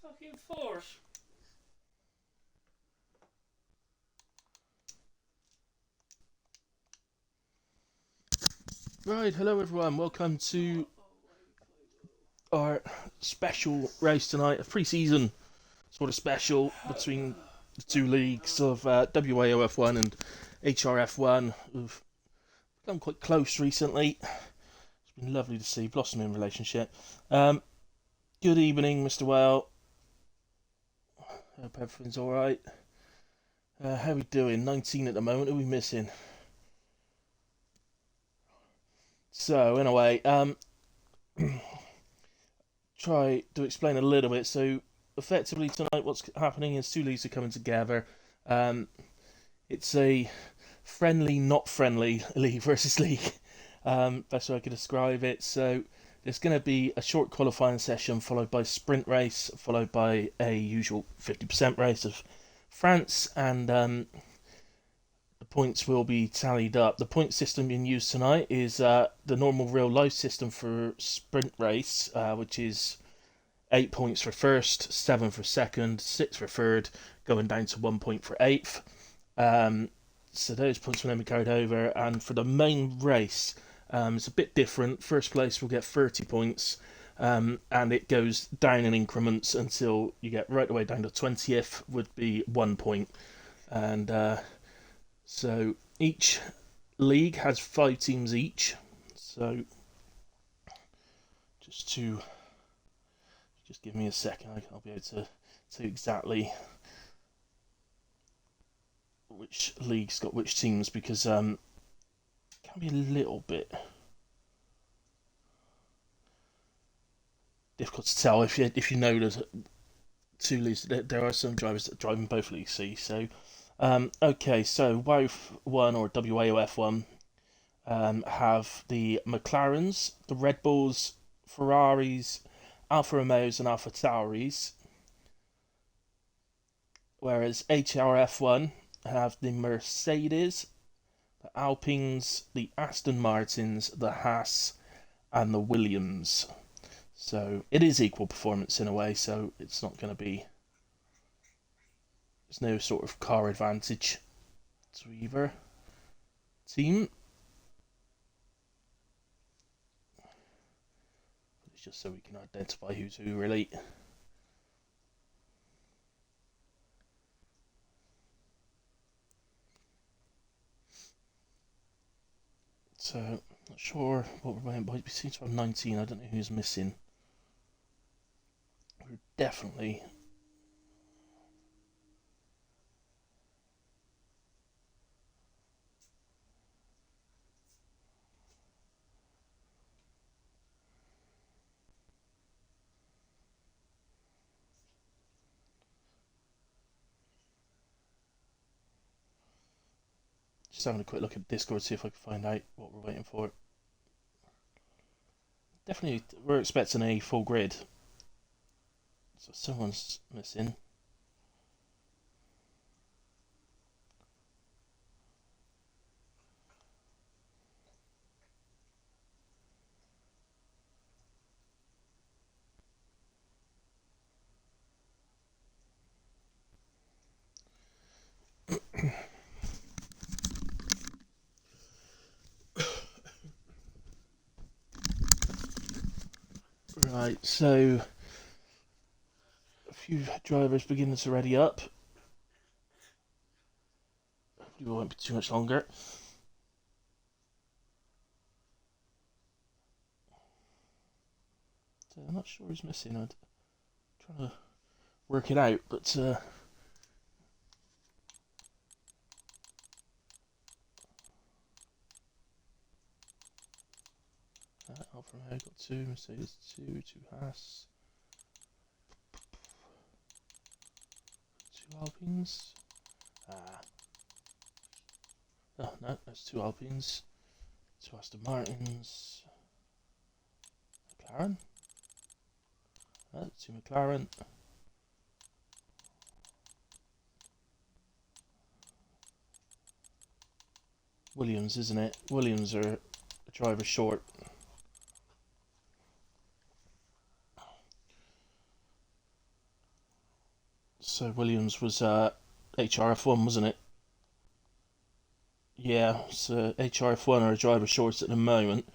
fucking force. Right, hello everyone. Welcome to our special race tonight, a pre-season sort of special between the two leagues of WAOF1 and HRF1, who've become quite close recently. It's been lovely to see blossoming relationship. Good evening, Mr. Whale. Hope everything's all right. How are we doing? 19 at the moment. Who are we missing? So, in a way, try to explain a little bit. So, effectively tonight, what's happening is two leagues are coming together. It's a friendly, not friendly league versus league. Best way I could describe it. So, there's going to be a short qualifying session followed by a sprint race, followed by a usual 50% race of France, and the points will be tallied up. The point system being used tonight is the normal real life system for sprint race, which is 8 points for first, 7 for second, 6 for third, going down to 1 point for eighth. So those points will then be carried over, and for the main race, it's a bit different. First place will get 30 points, and it goes down in increments until you get right the way down to 20th, would be 1 point. And so each league has 5 teams each. So just give me a second, I'll be able to tell you exactly which league's got which teams, because it can be a little bit difficult to tell if you know there's two leagues. There are some drivers that drive in both leagues. See, so okay, so WAOF1 or WAOF1 have the McLarens, the Red Bulls, Ferraris, Alfa Romeos, and Alfa Tauris, whereas HRF1 have the Mercedes, the Alpines, the Aston Martins, the Haas, and the Williams. So it is equal performance in a way, so it's not going to be... There's no sort of car advantage to either team. It's just so we can identify who's who, really. So, not sure what we're playing, but we seem to have 19. I don't know who's missing. We're definitely... Just having a quick look at Discord, see if I can find out what we're waiting for. Definitely, we're expecting a full grid. So someone's missing. Right, so a few drivers beginning to ready up. Hopefully it won't be too much longer. So I'm not sure who's missing. I'm trying to work it out, but Alfa Romeo got 2, Mercedes 2, 2 Haas, 2 Alpines. Oh no, that's 2 Alpines, 2 Aston Martins, McLaren. 2 McLaren. Williams, isn't it? Williams are a driver short. So Williams was HRF1, wasn't it? Yeah, so HRF1 are a driver shorts at the moment,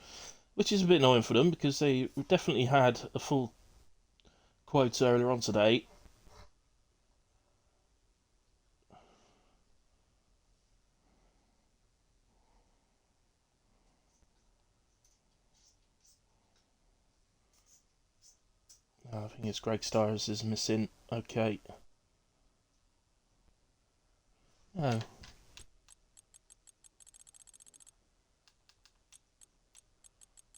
which is a bit annoying for them because they definitely had a full quota earlier on today. I think it's Greg Stars is missing. Okay. Oh.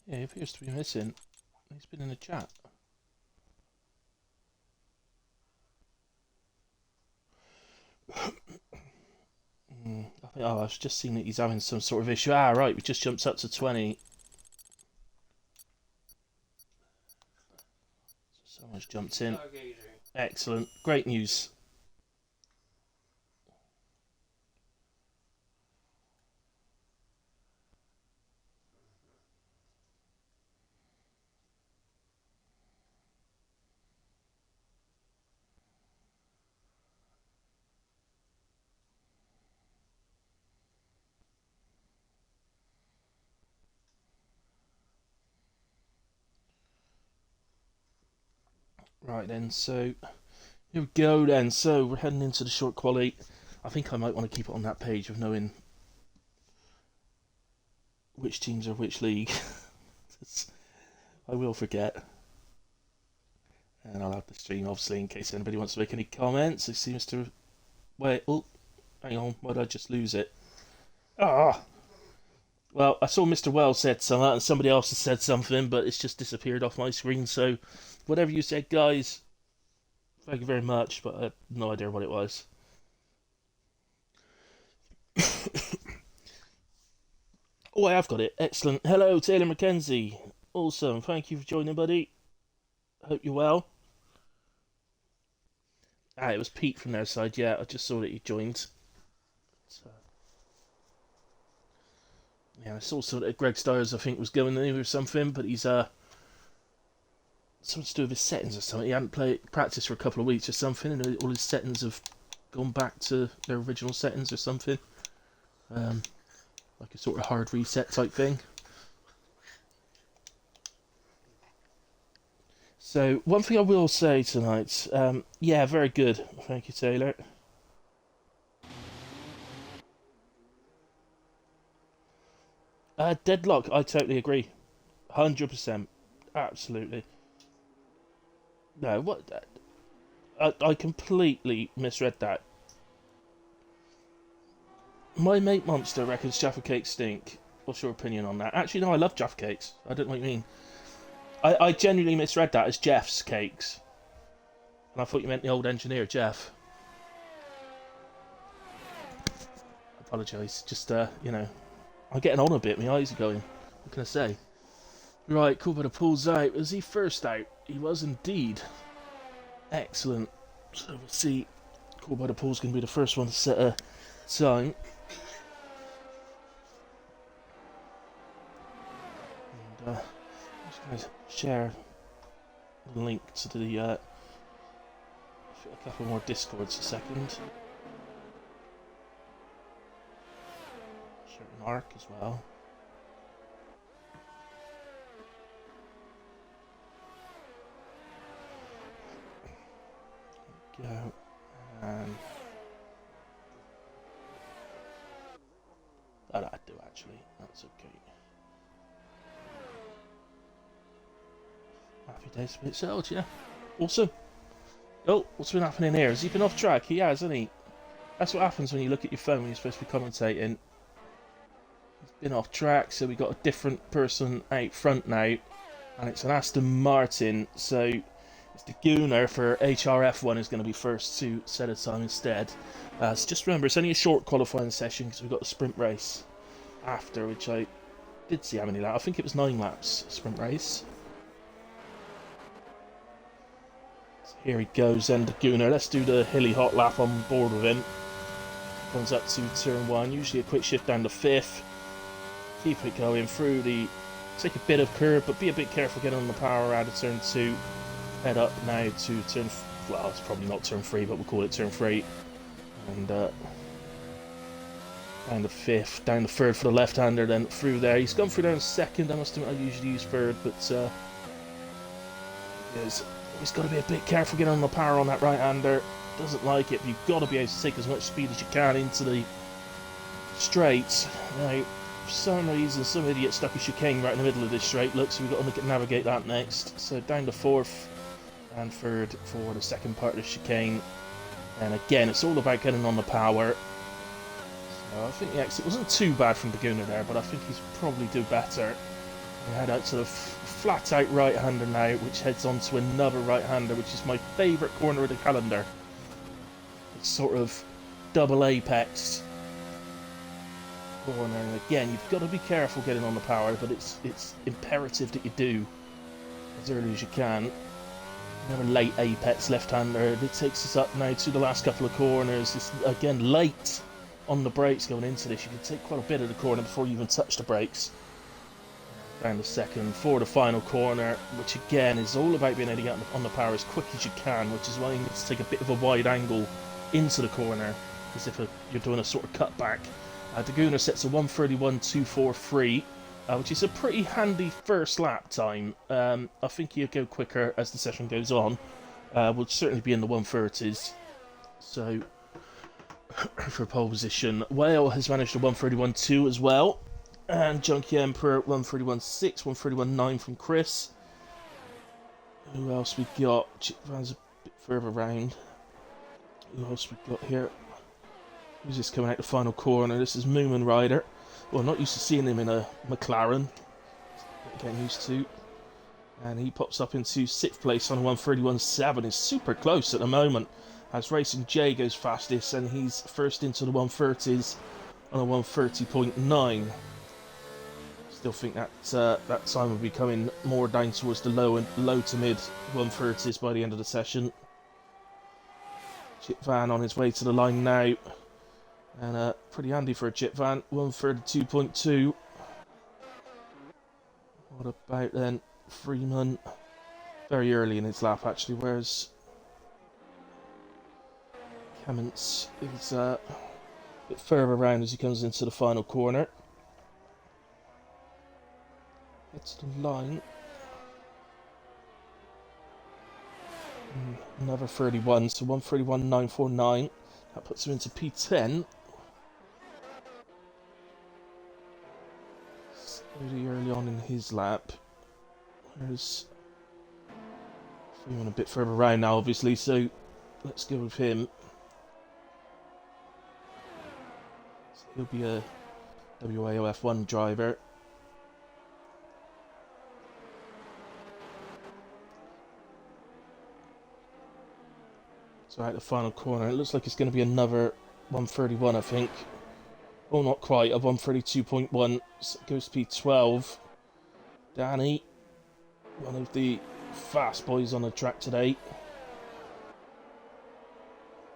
Yeah, he appears to be missing. He's been in the chat. Oh, I've just seen that he's having some sort of issue. Ah, right, we just jumped up to 20. Someone's jumped in. Excellent. Great news. Right then, so here we go then. So we're heading into the short quali. I think I might want to keep it on that page of knowing which teams are which league. I will forget. And I'll have the stream obviously in case anybody wants to make any comments. It seems to... Wait, oh, hang on, why did I just lose it? Ah! Well, I saw Mr. Wells said something and somebody else has said something, but it's just disappeared off my screen, so whatever you said, guys, thank you very much, but I have no idea what it was. Oh, I have got it. Excellent. Hello, Taylor McKenzie. Awesome. Thank you for joining, buddy. Hope you're well. Ah, it was Pete from their side. Yeah, I just saw that you joined. So, yeah, I saw sort of Greg Stars, I think, was going in or something, but he's something to do with his settings or something. He hadn't practiced for a couple of weeks or something, and all his settings have gone back to their original settings or something. Like a sort of hard reset type thing. So, one thing I will say tonight, yeah, very good. Thank you, Taylor. Deadlock, I totally agree. 100%. Absolutely. No, what? I completely misread that. My mate Monster reckons Jaffa cakes stink. What's your opinion on that? Actually, no, I love Jaffa cakes. I don't know what you mean. I genuinely misread that as Jeff's cakes. And I thought you meant the old engineer, Jeff. I apologise. Just, you know, I'm getting on a bit. My eyes are going. What can I say? Right, cool, but the pool's out. Was he first out? He was indeed. Excellent. So we'll see. Cool, but the pool's going to be the first one to set a time. And, I'm just going to share the link to the a couple more discords a second. Share an arc as well. Go and that I do actually. That's okay. Happy days for itself, yeah. Awesome. Oh, what's been happening here? Has he been off track? He has, hasn't he? That's what happens when you look at your phone when you're supposed to be commentating. He's been off track, so we got a different person out front now. And it's an Aston Martin, so it's the Gooner for HRF1 is going to be first to set a time instead. So just remember, it's only a short qualifying session because we've got the sprint race after, which I did see how many laps. I think it was 9 laps, sprint race. Here he goes, then the Gooner. Let's do the hilly hot lap on board with him. Comes up to turn 1, usually a quick shift down to 5th. Keep it going through the... Take a bit of curve, but be a bit careful getting on the power out of turn 2. Head up now to turn well, it's probably not turn 3, but we'll call it turn 3. And down the 5th, down the 3rd for the left-hander, then through there. He's gone through there in 2nd. I must admit I usually use 3rd, but he's got to be a bit careful getting on the power on that right-hander. Doesn't like it, but you've got to be able to take as much speed as you can into the straights. Now, for some reason, some idiot stuck a chicane right in the middle of this straight. Look, so we've got to navigate that next. So down the 4th and 3rd for the second part of the chicane. And again, it's all about getting on the power. So I think the exit wasn't too bad from Daguna there, but I think he's probably do better. We head out to the flat-out right-hander now, which heads on to another right-hander, which is my favourite corner of the calendar. It's sort of double apex corner, and again, you've got to be careful getting on the power, but it's imperative that you do as early as you can. Another late apex left-hander. It takes us up now to the last couple of corners. It's again late on the brakes going into this. You can take quite a bit of the corner before you even touch the brakes. Down the 2nd for the final corner, which again is all about being able to get on the power as quick as you can, which is why you need to take a bit of a wide angle into the corner, as if you're doing a sort of cutback. Daguna sets a 1:31.243, which is a pretty handy first lap time. I think you'll go quicker as the session goes on. We'll certainly be in the 1:30s. So, for pole position, Whale has managed a 1:31.2 as well. And Junkie Emperor 1:31.6, 1:31.9 from Chris. Who else we got? Chip Van's a bit further round. Who else we got here? Who's this coming out the final corner? This is Moomin Rider. Well, not used to seeing him in a McLaren. Getting used to. And he pops up into 6th place on a 1:31.7. It's super close at the moment. As Racing J goes fastest, and he's first into the 1:30s on a 1:30.9. Still think that that time will be coming more down towards the low to mid 1:30s by the end of the session. Chip Van on his way to the line now. And pretty handy for a Chip Van, 1:32.2. What about then Freeman? Very early in his lap actually, whereas Clements is a bit further around as he comes into the final corner. Gets to the line. Another 31, so 1:31.949. That puts him into P10. Really early on in his lap. Whereas Freeman a bit further around now, obviously, so let's go with him. So he'll be a WAOF1 driver. So out the final corner, it looks like it's going to be another 1:31, I think. Oh, not quite, a 1:32.1. So it goes to P12. Danny, one of the fast boys on the track today.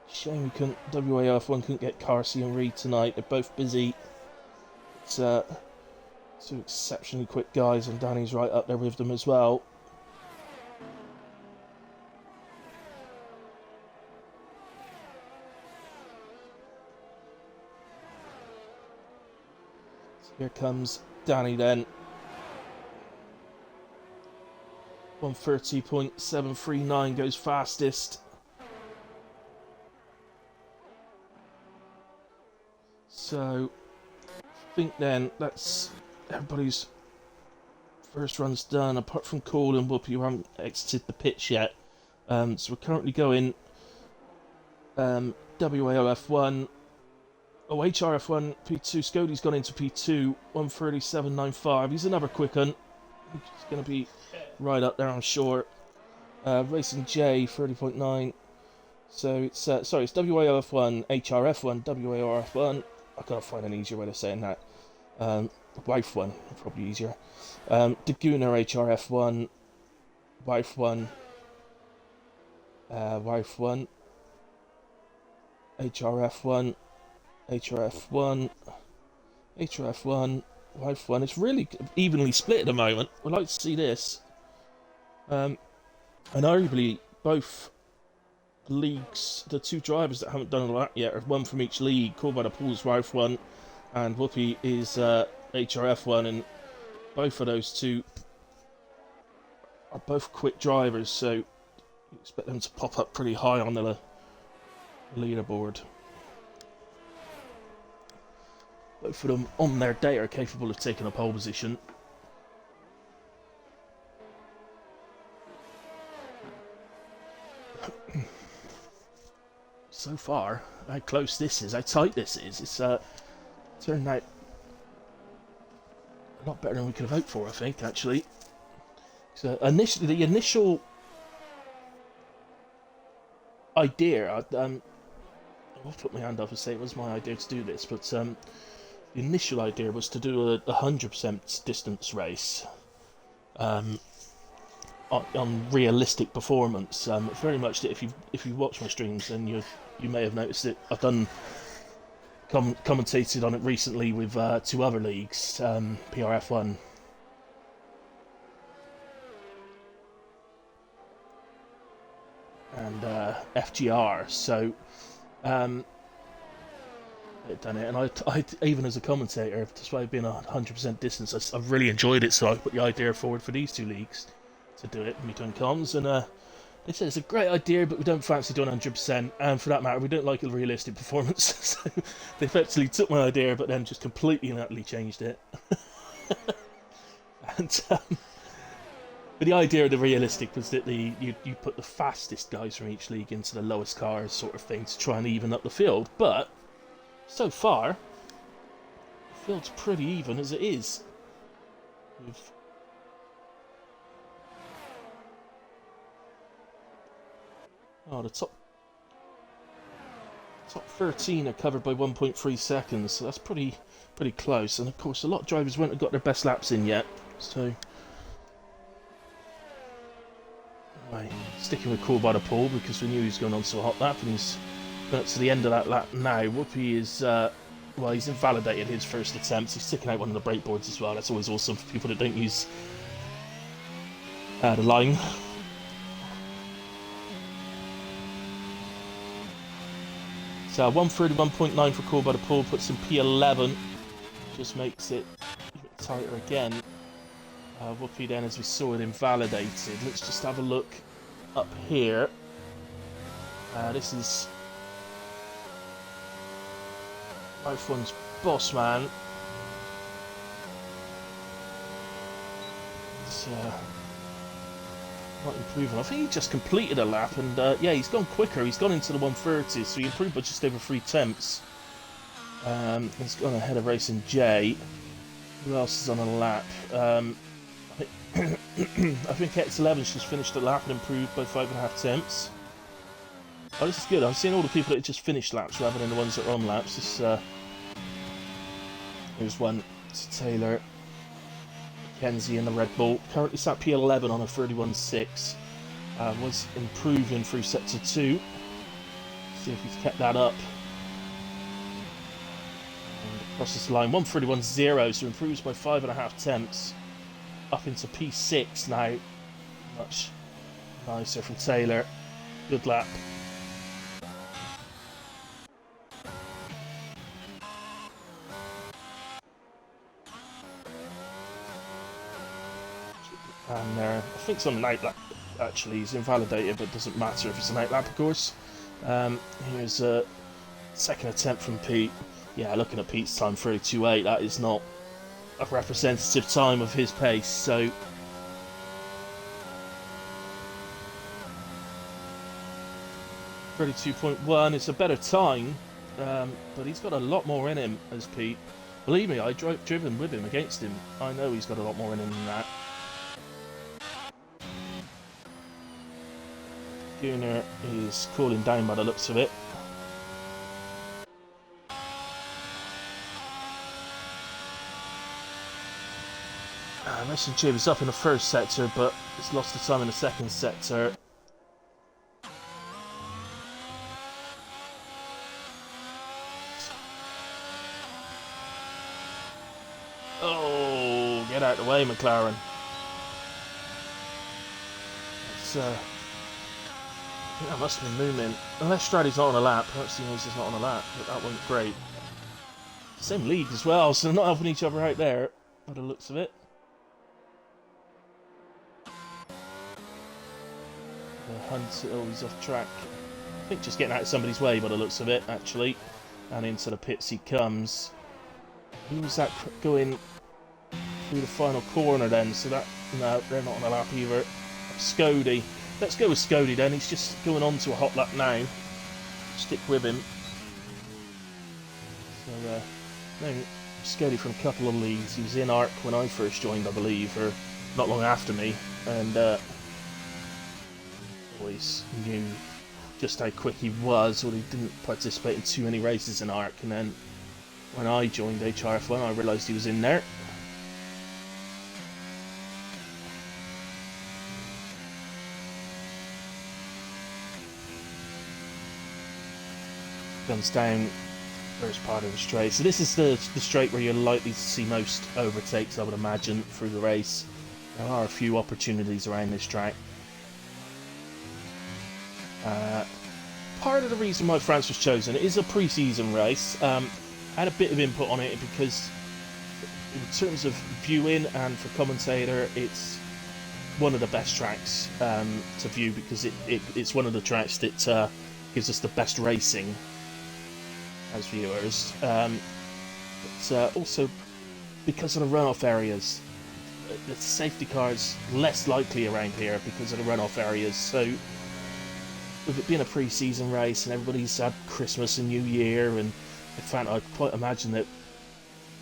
Shame we couldn't, WAOF1 couldn't get Carsey and Reed tonight. They're both busy. It's two exceptionally quick guys, and Danny's right up there with them as well. Here comes Danny then. 1:30.739 goes fastest. So, I think then that's everybody's first run's done, apart from Cole and Whoopi, who haven't exited the pitch yet. So we're currently going WAOF1. Oh, HRF1, P2. Scody's gone into P2, 1:37.95. He's another quick one. He's going to be right up there, I'm sure. Racing J, 30.9. So it's, sorry, it's WAOF1, HRF1, WAOF1. I can't find an easier way of saying that. WAOF1, probably easier. Daguna, HRF1, WAOF1, WAOF1, HRF1, HRF1, HRF1, WAOF1. It's really evenly split at the moment. We'd like to see this. And arguably, both leagues, the two drivers that haven't done a lap yet are one from each league. Called by the Pool's WAOF1, and Whoopi is HRF1, and both of those two are both quick drivers, so you expect them to pop up pretty high on the leaderboard. Both of them on their day are capable of taking a pole position. So far, how close this is, how tight this is, it's turned out a lot better than we could have hoped for, I think, actually. So the initial idea, I'll put my hand up and say it was my idea to do this, but the initial idea was to do a 100% distance race on realistic performance. Very much that if you watch my streams, then you may have noticed it. I've done commentated on it recently with two other leagues, PRF1 and FGR. So I've done it, and I even as a commentator, despite being 100% distance, I've really enjoyed it. So I put the idea forward for these two leagues to do it. Me doing comms, and they said it's a great idea, but we don't fancy doing 100%, and for that matter, we don't like a realistic performance. So they effectively took my idea, but then just completely and utterly changed it. And but the idea of the realistic was that you put the fastest guys from each league into the lowest cars, sort of thing, to try and even up the field. But so far, the field's pretty even as it is. The top 13 are covered by 1.3 seconds, so that's pretty close. And of course, a lot of drivers won't have got their best laps in yet. So, right, sticking with Call by the Pool because we knew he was going on to a hot lap, and he's got to the end of that lap now. Whoopi is well, he's invalidated his first attempt. He's sticking out one of the brake boards as well. That's always awesome for people that don't use the line. So 131.9 for Call by the Pool, puts him P11, just makes it a bit tighter again. Whoopi then, as we saw it, invalidated. Let's just have a look up here. This is WAOF1's boss man. It's not improving. I think he just completed a lap, and yeah, he's gone quicker. He's gone into the 130s, so he improved by just over 3 tenths. He's gone ahead of Racing J. Who else is on a lap? I think X11's just finished a lap and improved by 5.5 tenths. Oh, this is good. I'm seeing all the people that just finished laps rather than the ones that are on laps. Here's one to Taylor. Kenzie in the Red Bull. Currently sat P11 on a 31.6. Was improving through sector 2. See if he's kept that up. And across this line, 131.0, so improves by 5.5 tenths. Up into P6 now. Much nicer from Taylor. Good lap. And I think it's on a night lap, actually. He's invalidated, but it doesn't matter if it's a night lap, of course. Here's a second attempt from Pete. Yeah, looking at Pete's time, 32.8, that is not a representative time of his pace, so... .32.1, it's a better time, but he's got a lot more in him as Pete. Believe me, I've driven with him, against him. I know he's got a lot more in him than that. Gunnar is cooling down by the looks of it. Racing Jib is up in the first sector, but it's lost the time in the second sector. Oh, get out of the way, McLaren. It's I think that must have been Moomin. Unless Straddy's not on a lap. I don't see Ace is not on a lap, but that went great. Same league as well, so they're not helping each other out there, by the looks of it. The Hunt, oh, he's off track. I think just getting out of somebody's way by the looks of it, actually. And into the pits he comes. Who was that going through the final corner then? So that, no, they're not on a lap either. Scody. Let's go with Scody then. He's just going on to a hot lap now. Stick with him. So, no, Scody from a couple of leagues. He was in ARC when I first joined, I believe, or not long after me. And always knew just how quick he was, or he didn't participate in too many races in ARC. And then when I joined HRF1, I realised he was in there. Comes down first part of the straight. So this is the straight where you're likely to see most overtakes, I would imagine, through the race. There are a few opportunities around this track. Part of the reason why France was chosen, it is a pre-season race. I had a bit of input on it because in terms of viewing and for commentator, it's one of the best tracks to view because it's one of the tracks that gives us the best racing as viewers, but also because of the runoff areas. The safety car's less likely around here because of the runoff areas, so with it being a pre-season race and everybody's had Christmas and New Year, and in fact I quite imagine that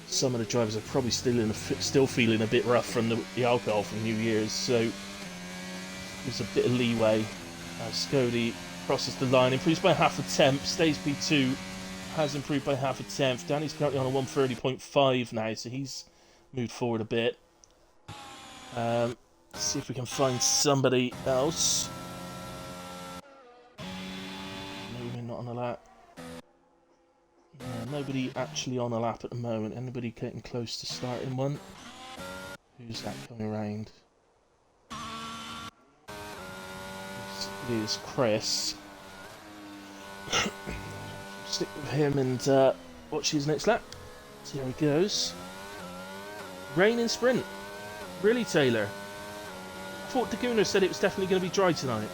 some of the drivers are probably still feeling a bit rough from the alcohol from New Year's, so there's a bit of leeway. Scody crosses the line, improves by half a tenth, stays P2, has improved by half a tenth. Danny's currently on a 130.5 now, so he's moved forward a bit. Let's see if we can find somebody else. Moving not on a lap. Nobody actually on a lap at the moment. Anybody getting close to starting one? Who's that coming around? It is Chris. Stick with him and watch his next lap. See how he goes. Rain in sprint. Really, Taylor? I thought Daguna said it was definitely going to be dry tonight.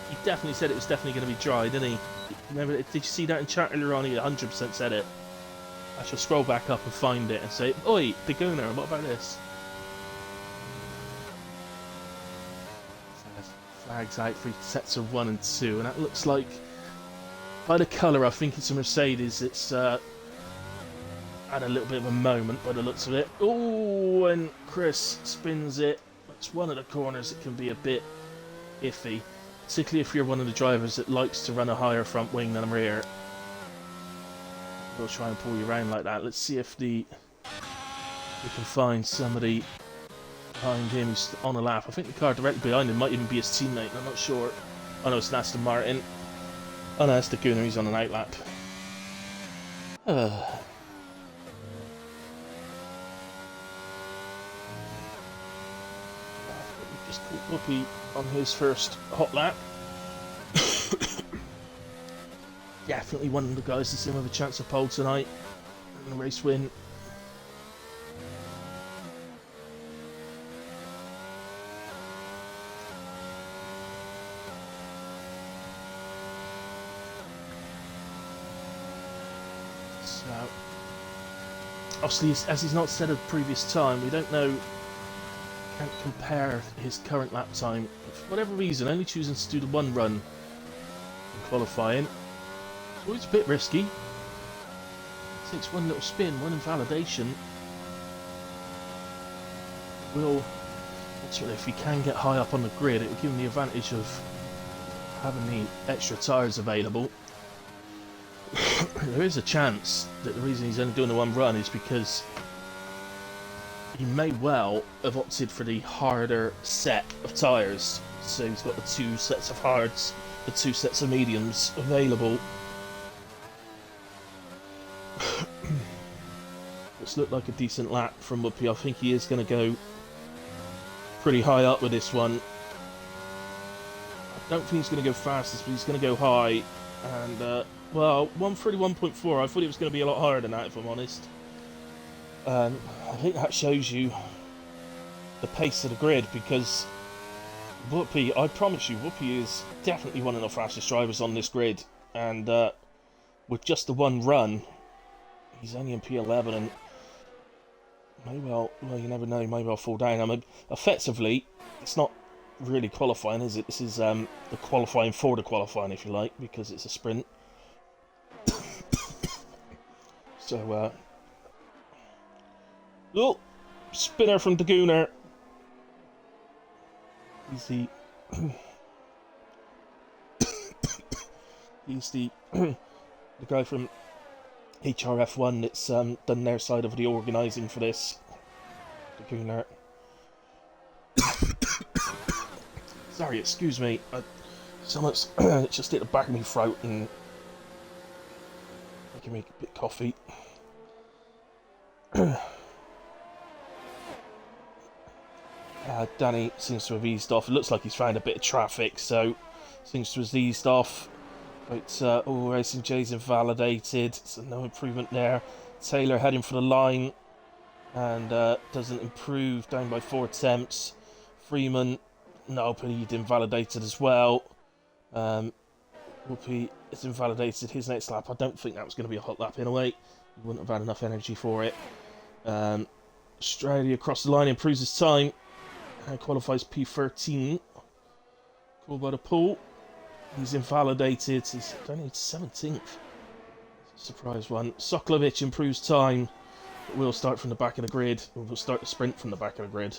He definitely said it was definitely going to be dry, didn't he? Remember, did you see that in chat earlier on? He 100% said it. I shall scroll back up and find it and say, "Oi, Daguna, what about this?" Flags out for sets of 1 and 2, and that looks like, by the colour, I think it's a Mercedes. It's had a little bit of a moment by the looks of it. Oh, and Chris spins it. It's one of the corners that can be a bit iffy, particularly if you're one of the drivers that likes to run a higher front wing than a rear. They'll try and pull you around like that. Let's see if we can find somebody behind him who's on a lap. I think the car directly behind him might even be his teammate. I'm not sure. Oh no, it's an Aston Martin. Oh no, it's the Gunner. He's on an outlap. Just caught Whoopi on his first hot lap. Definitely one of the guys to see him have a chance of pole tonight and the race win. So, obviously, as he's not said at the previous time, we don't know, can't compare his current lap time. For whatever reason, only choosing to do the one run in qualifying. It's always a bit risky. Takes one little spin, one invalidation. Will, ultimately, if he can get high up on the grid, it will give him the advantage of having the extra tyres available. There is a chance that the reason he's only doing the one run is because he may well have opted for the harder set of tyres. So he's got the 2 sets of hards, the 2 sets of mediums available. It's looked like a decent lap from Whoopi. I think he is going to go pretty high up with this one. Don't think he's going to go fastest, but he's going to go high. And, well, 131.4. I thought it was going to be a lot higher than that, if I'm honest. I think that shows you the pace of the grid, because Whoopi, I promise you, Whoopi is definitely one of the fastest drivers on this grid. And with just the one run, he's only in P11, and may well, you never know, maybe I'll fall down. I mean, effectively, it's not really qualifying, is it? This is the qualifying for the qualifying, if you like, because it's a sprint. So, oh, spinner from Dagooner. He's the he's the guy from HRF1 that's done their side of the organising for this. Dagooner. Sorry, excuse me. So much just hit the back of my throat and making me a bit coffee. Danny seems to have eased off. It looks like he's found a bit of traffic, so seems to have eased off. But all Racing J's invalidated, so no improvement there. Taylor heading for the line and doesn't improve, down by 4 attempts. Freeman, no, but he'd invalidated as well. Whoopi is invalidated his next lap. I don't think that was going to be a hot lap in a way. He wouldn't have had enough energy for it. Australia across the line, improves his time and qualifies P13. Cool by the pool. He's invalidated. He's only 17th. Surprise one. Soklovic improves time. But we'll start from the back of the grid. We'll start the sprint from the back of the grid.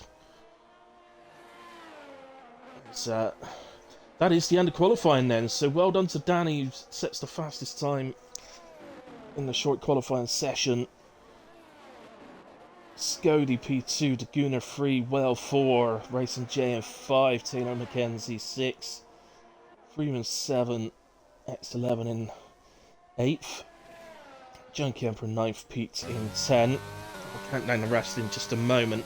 That is the end of qualifying then. So well done to Danny, who sets the fastest time in the short qualifying session. Scody P2, Dagooner 3, Well 4, Racing J in 5, Taylor McKenzie 6, Freeman 7, X11 in 8th, Junkie Emperor 9th, Pete in 10. I'll count down the rest in just a moment.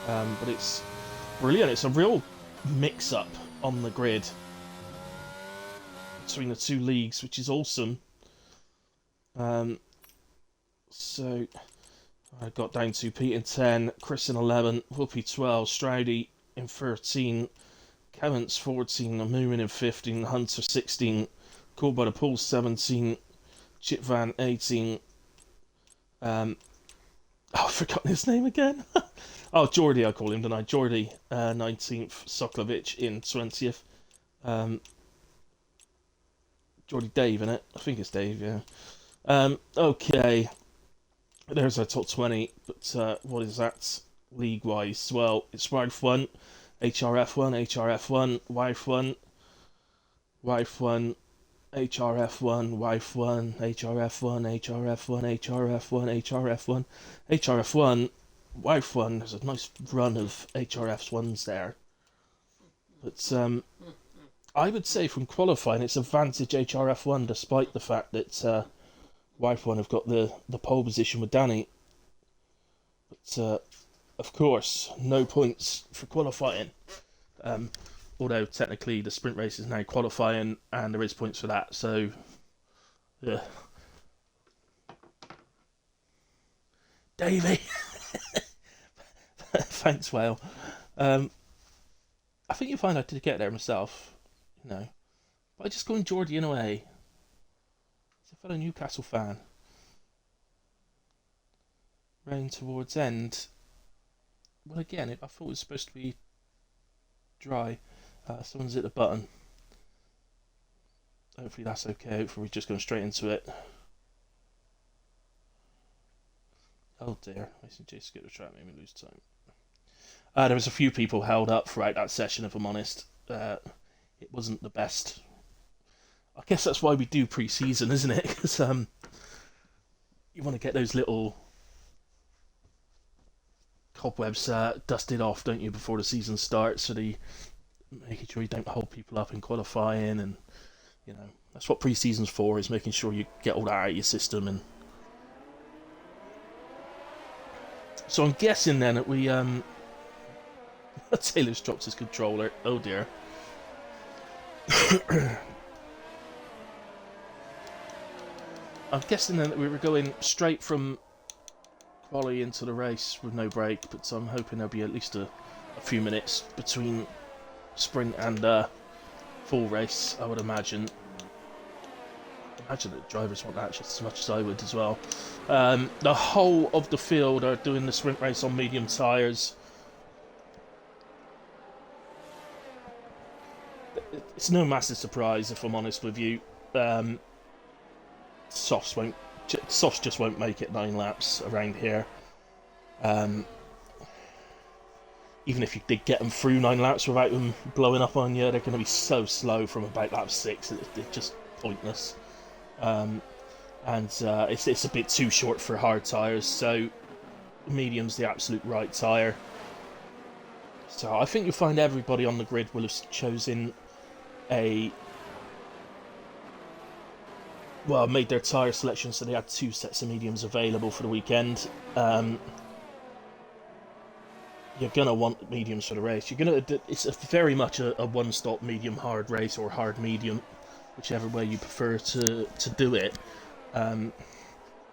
But it's brilliant. It's a real mix-up on the grid between the two leagues, which is awesome. So I got down to Pete in 10, Chris in 11, Whoopi 12, Stroudy in 13, Kevins 14, Moomin in 15, Hunter 16, Cool by the Pool 17, Chip Van 18. I've forgotten his name again. Oh, Geordie, I call him, don't I? Geordie, 19th, Soklovic in 20th. Geordie Dave, innit? I think it's Dave, yeah. Okay. There's our top 20, but what is that league-wise? Well, it's WAOF1, HRF1, HRF1, WAOF1, WAOF1, HRF1, WAOF1, HRF1, HRF1, HRF1, HRF1, HRF1, WAOF1. There's a nice run of HRF1s there. But I would say from qualifying, it's advantage HRF1, despite the fact that WAOF1 have got the pole position with Danny. But of course, no points for qualifying. Although technically the sprint race is now qualifying and there is points for that, so yeah. Davey! Thanks, Whale. I think you'll find I did get there myself, you know. But I just going Geordie in a way. He's a fellow Newcastle fan. Round towards end. Well, again, I thought it was supposed to be dry. Someone's hit the button. Hopefully that's okay. Hopefully we're just going straight into it. Oh dear, Mason J skipped the track, made me lose time. There was a few people held up throughout that session, if I'm honest. It wasn't the best. I guess that's why we do pre-season, isn't it? Because you want to get those little cobwebs dusted off, don't you, before the season starts, so making sure you don't hold people up in qualifying, and you know that's what pre-season's for, is making sure you get all that out of your system. And so I'm guessing then that we Taylor's dropped his controller. Oh dear. I'm guessing then that we were going straight from quali into the race with no break, but I'm hoping there'll be at least a few minutes between sprint and full race, I would imagine. I imagine that drivers want that just as much as I would as well. The whole of the field are doing the sprint race on medium tyres. It's no massive surprise, if I'm honest with you. Softs just won't make it 9 laps around here. Even if you did get them through 9 laps without them blowing up on you, they're going to be so slow from about lap 6. It's just pointless. It's a bit too short for hard tyres, so medium's the absolute right tyre. So I think you'll find everybody on the grid will have chosen made their tyre selection so they had 2 sets of mediums available for the weekend. You're gonna want mediums for the race. It's very much a one-stop medium hard race, or hard medium, whichever way you prefer to do it. I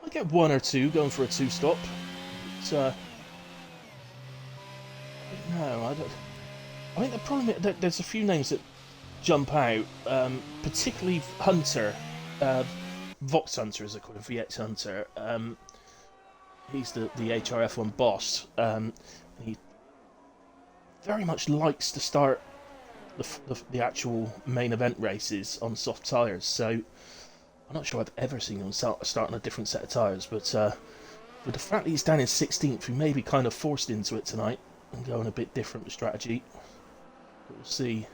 get 1 or 2 going for a 2-stop. No, I don't. I think the problem is that there's a few names that jump out, particularly Hunter. Vox Hunter is a call him, VX Hunter. He's the HRF1 boss. He very much likes to start the actual main event races on soft tyres, so I'm not sure I've ever seen him start on a different set of tyres, but with the fact that he's down in 16th, we may be kind of forced into it tonight and going a bit different strategy, but we'll see.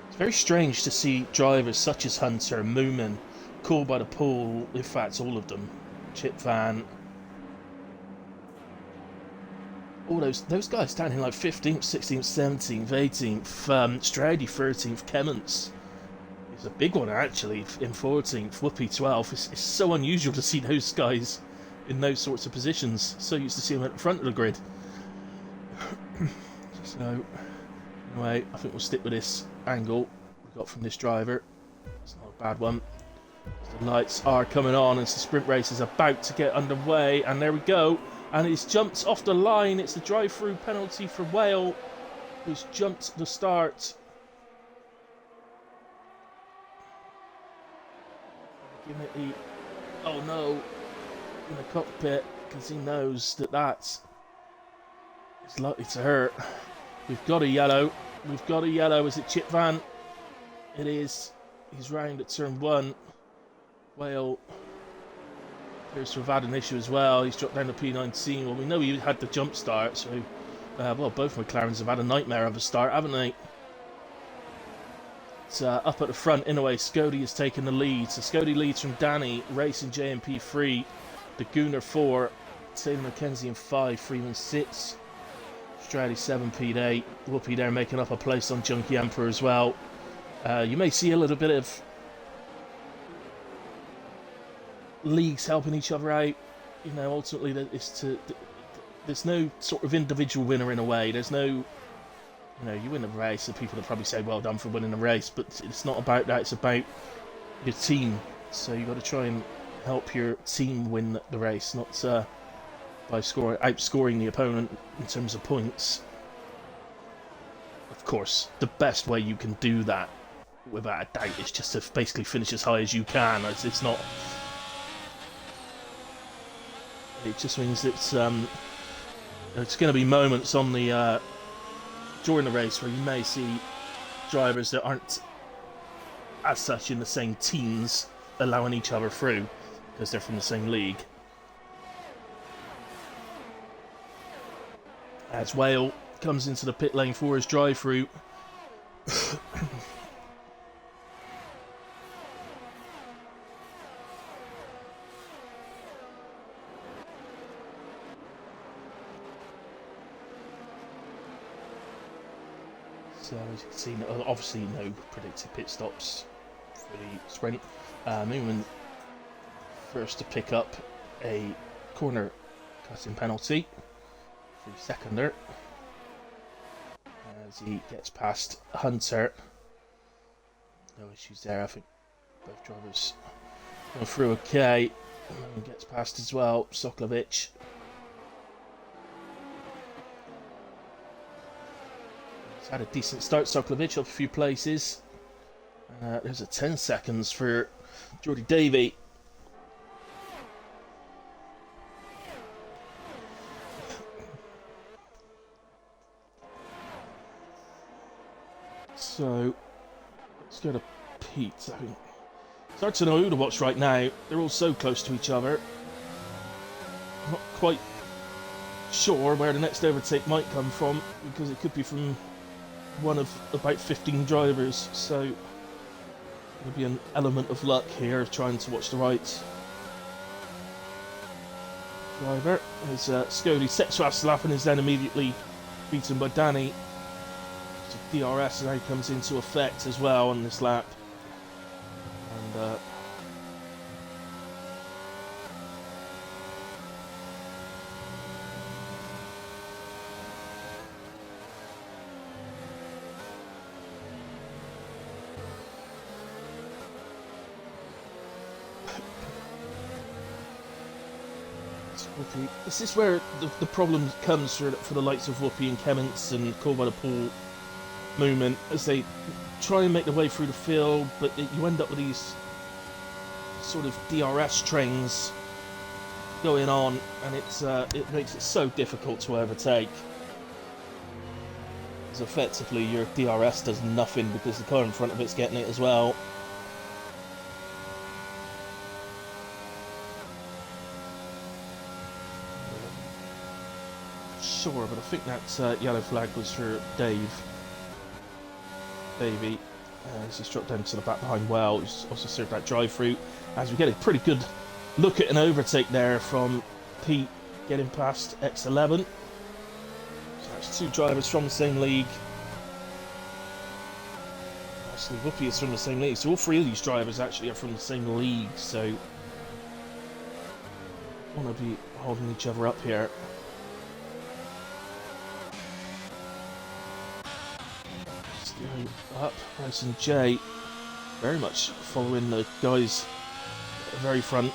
It's very strange to see drivers such as Hunter, Moomin, called by the pool, in fact all of them, Chip Van, all those guys down in like 15th, 16th, 17th, 18th, Strady 13th, Kemmons. It's a big one actually in 14th, Whoopi 12th. It's so unusual to see those guys in those sorts of positions. So used to see them at the front of the grid. So, anyway, I think we'll stick with this angle we got from this driver. It's not a bad one. The lights are coming on as the sprint race is about to get underway, and there we go. And it's jumped off the line. It's a drive-through penalty for Whale, who's jumped the start. Give it the... Oh no! In the cockpit, because he knows that is likely to hurt. We've got a yellow. We've got a yellow. Is it Chip Van? It is. He's round at turn 1. Whale appears to have had an issue as well. He's dropped down to P19. Well, we know he had the jump start, so both McLarens have had a nightmare of a start, haven't they? It's up at the front. In a way, Scody has taken the lead. So Scody leads from Danny, racing JMP 3, the Gooner 4, Taylor McKenzie in 5, Freeman 6, Strady 7, P8, Whoopi there making up a place on Junkie Emperor as well. You may see a little bit of leagues helping each other out. You know, ultimately, there's no sort of individual winner in a way. There's no, you win a race, and people will probably say, well done for winning the race, but it's not about that. It's about your team. So you've got to try and help your team win the race, not by outscoring the opponent in terms of points. Of course, the best way you can do that, without a doubt, is just to basically finish as high as you can. It's not. It just means it's going to be moments on the during the race where you may see drivers that aren't as such in the same teams allowing each other through because they're from the same league. As Whale comes into the pit lane for his drive-through. So as you can see, obviously no predicted pit stops for the sprint. Newman first to pick up a corner cutting penalty for the seconder. as he gets past Hunter. No issues there, I think both drivers going through okay. And gets past as well, Soklovic. He's had a decent start, Soklovic, up a few places. There's a 10 seconds for Geordie Davey. So, let's go to Pete. I think it's hard to know who to watch right now. They're all so close to each other. I'm not quite sure where the next overtake might come from, because it could be from one of about 15 drivers. So, there'll be an element of luck here, trying to watch the right driver. As Scody sets fast lap and is then immediately beaten by Danny. DRS now comes into effect as well on this lap, and this is where the problem comes for the likes of Whoopi and Kemmons and Called by the Pool movement, as they try and make their way through the field, but you end up with these sort of DRS trains going on, and it makes it so difficult to overtake. Because effectively your DRS does nothing because the car in front of it's getting it as well. Sure, but I think that yellow flag was for Dave. Davey, as he's dropped down to the back behind well, he's also served that drive through, as we get a pretty good look at an overtake there from Pete getting past X11. So that's two drivers from the same league. Actually, Whoopi is from the same league, so all three of these drivers actually are from the same league, so want to be holding each other up here. Going up, Bryson J very much following the guys at the very front.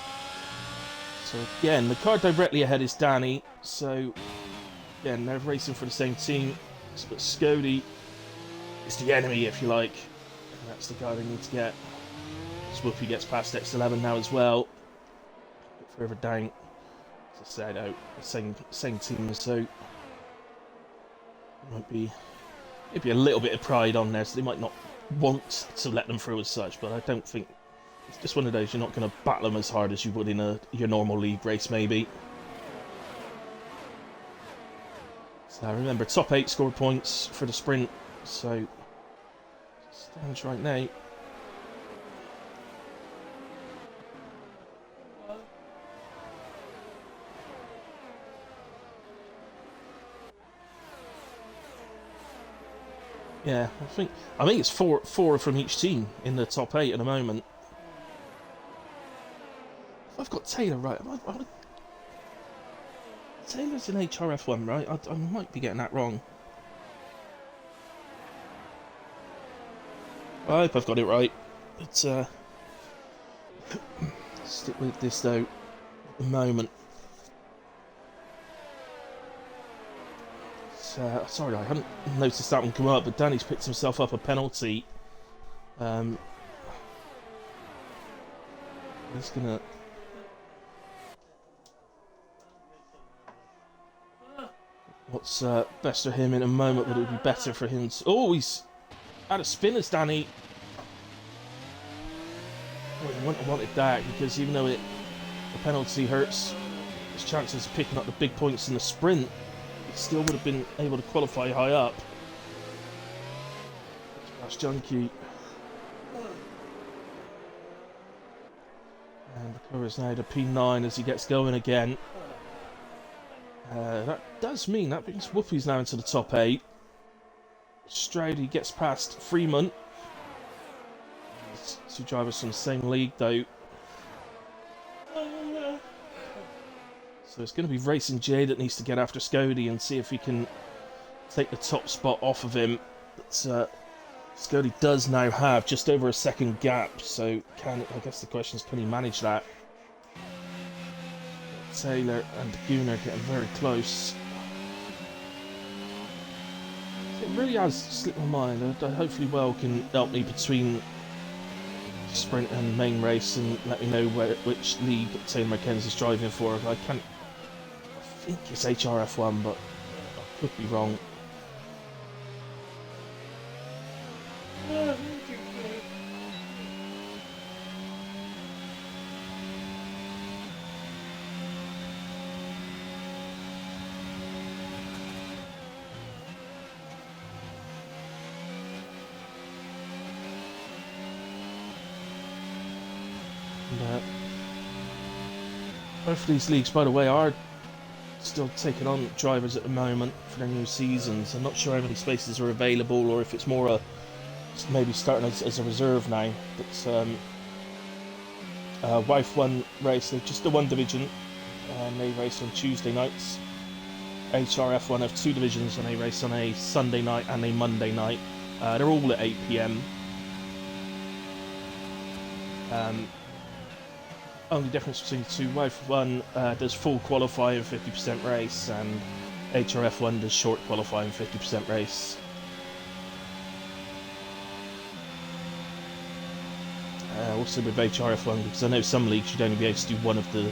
So again, the car directly ahead is Danny, so again they're racing for the same team, but Scody is the enemy, if you like, and that's the guy they need to get. Whoopi gets past X11 now as well, a bit further down, as I said, out the same team, so it might be maybe a little bit of pride on there, so they might not want to let them through as such, but I don't think... It's just one of those, you're not going to battle them as hard as you would in your normal league race, maybe. So remember, top 8 score points for the sprint, so... Stands right now. Yeah, I think it's four from each team in the top 8 at the moment. If I've got Taylor right, Taylor's an HRF1, right? I might be getting that wrong. I hope I've got it right. Let's stick with this though at the moment. Sorry, I hadn't noticed that one come up, but Danny's picked himself up a penalty. He's gonna... What's best for him in a moment? Would it be better for him to... Oh, he's out of spinners, Danny. Well, he wouldn't have wanted that, because even though the penalty hurts his chances of picking up the big points in the sprint, still would have been able to qualify high up. Splash Junkie. And the car is now to P9 as he gets going again. That does mean that brings Whoopi's now into the top 8. Stroudy gets past Freeman. Two drivers from the same league though. So it's going to be Racing J that needs to get after Scody and see if he can take the top spot off of him. But Scody does now have just over a second gap, so I guess the question is, can he manage that? Taylor and Gunnar getting very close. It really has slipped my mind. Hopefully Well can help me between sprint and main race and let me know which league Taylor McKenzie's driving for. I think it's HRF1, but I could be wrong. Both of these leagues, by the way, are still taking on drivers at the moment for their new seasons. I'm not sure how many spaces are available, or if it's more maybe starting as a reserve now. But WAOF1 race, they're just the one division, and they race on Tuesday nights. HRF1 have two divisions, and they race on a Sunday night and a Monday night. They're all at 8 PM. Only difference between the two: WAOF1 does full qualifying 50% race, and HRF1 does short qualifying 50% race. Also with HRF1, because I know some leagues you'd only be able to do one of the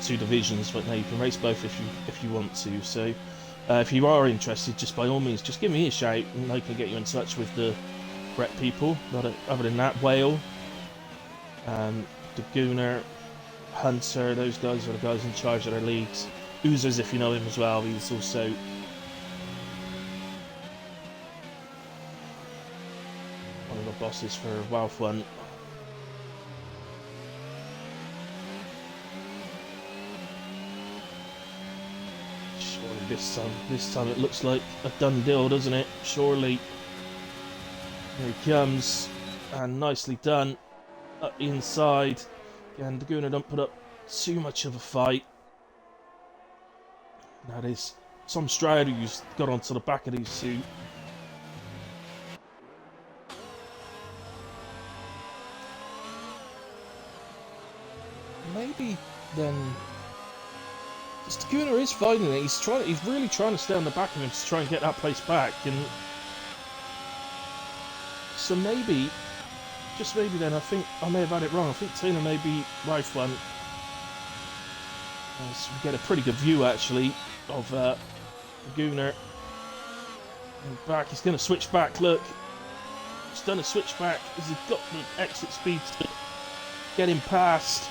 two divisions, but now you can race both if you want to. So if you are interested, just by all means, just give me a shout, and I can get you in touch with the correct people. But other than that, Whale, the Gunnar, Hunter, those guys are the guys in charge of their leagues. Oozers, if you know him as well, he's also one of the bosses for WAOF1. Surely this time it looks like a done deal, doesn't it? Surely. Here he comes, and nicely done. Up the inside. And the Gunnar don't put up too much of a fight. Now there's Tom Stroud who's got onto the back of these two. Maybe then the Gunnar is finding it. He's really trying to stay on the back of him to try and get that place back, and so maybe. Just maybe then, I think I may have had it wrong. I think Taylor may be WAOF1. So we get a pretty good view actually of Gunnar. And back, he's going to switch back. Look, he's done a switch back. He's got the exit speed to get him past.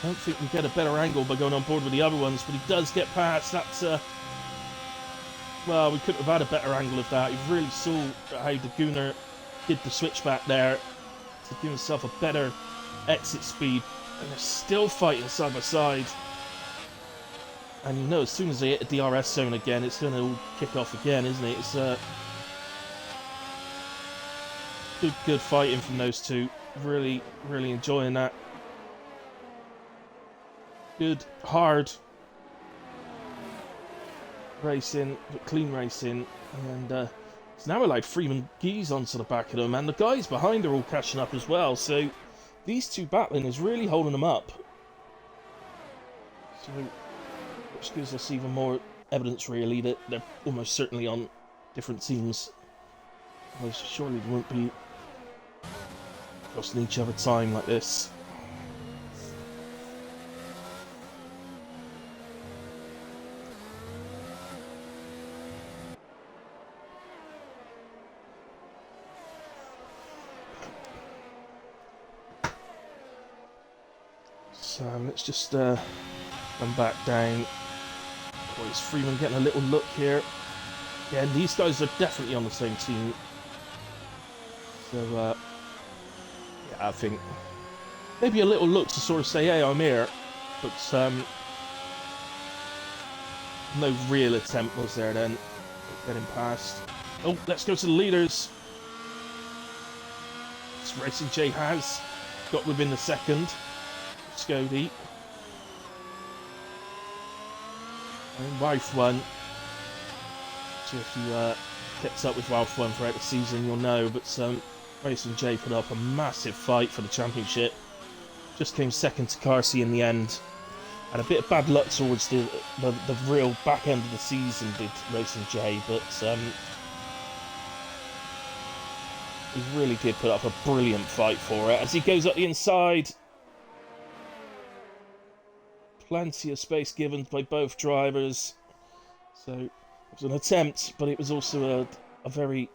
I don't think we get a better angle by going on board with the other ones, but he does get past. That's well, we couldn't have had a better angle of that. You really saw how the Gunnar did the switchback there to give himself a better exit speed, and they're still fighting side by side. And you know, as soon as they hit the DRS zone again, it's going to all kick off again, isn't it? It's good fighting from those two. Really enjoying that. Good, hard racing, but clean racing, and it's now allowed Freeman Geese onto the back of them, and the guys behind are all catching up as well, so these two battling is really holding them up. So, which gives us even more evidence really that they're almost certainly on different teams. Otherwise, surely they won't be costing each other time like this. So let's just come back down. Oh, is Freeman getting a little look here? Yeah, these guys are definitely on the same team. So yeah, I think maybe a little look to sort of say, hey, I'm here, but no real attempt was there then. Getting past. Oh, let's go to the leaders. This Racing J has got within the second. Scody and WAOF1. So if you kept up with WAOF1 throughout the season, you'll know, but Racing J put up a massive fight for the championship. Just came second to Carsey in the end. Had a bit of bad luck towards the real back end of the season, did Racing J, but he really did put up a brilliant fight for it. As he goes up the inside, plenty of space given by both drivers. So it was an attempt, but it was also a very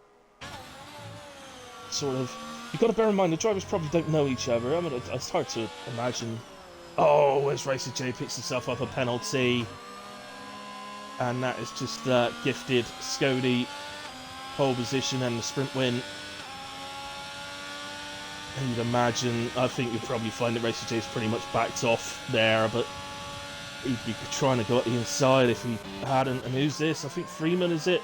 sort of... You've got to bear in mind, the drivers probably don't know each other. I mean, it's hard to imagine. Oh, as Racing J picks himself up a penalty. And that is just gifted Scody pole position and the sprint win. And you'd imagine, I think you'd probably find that Racing J's pretty much backed off there, but he'd be trying to go up the inside if he hadn't. And who's this? I think Freeman, is it?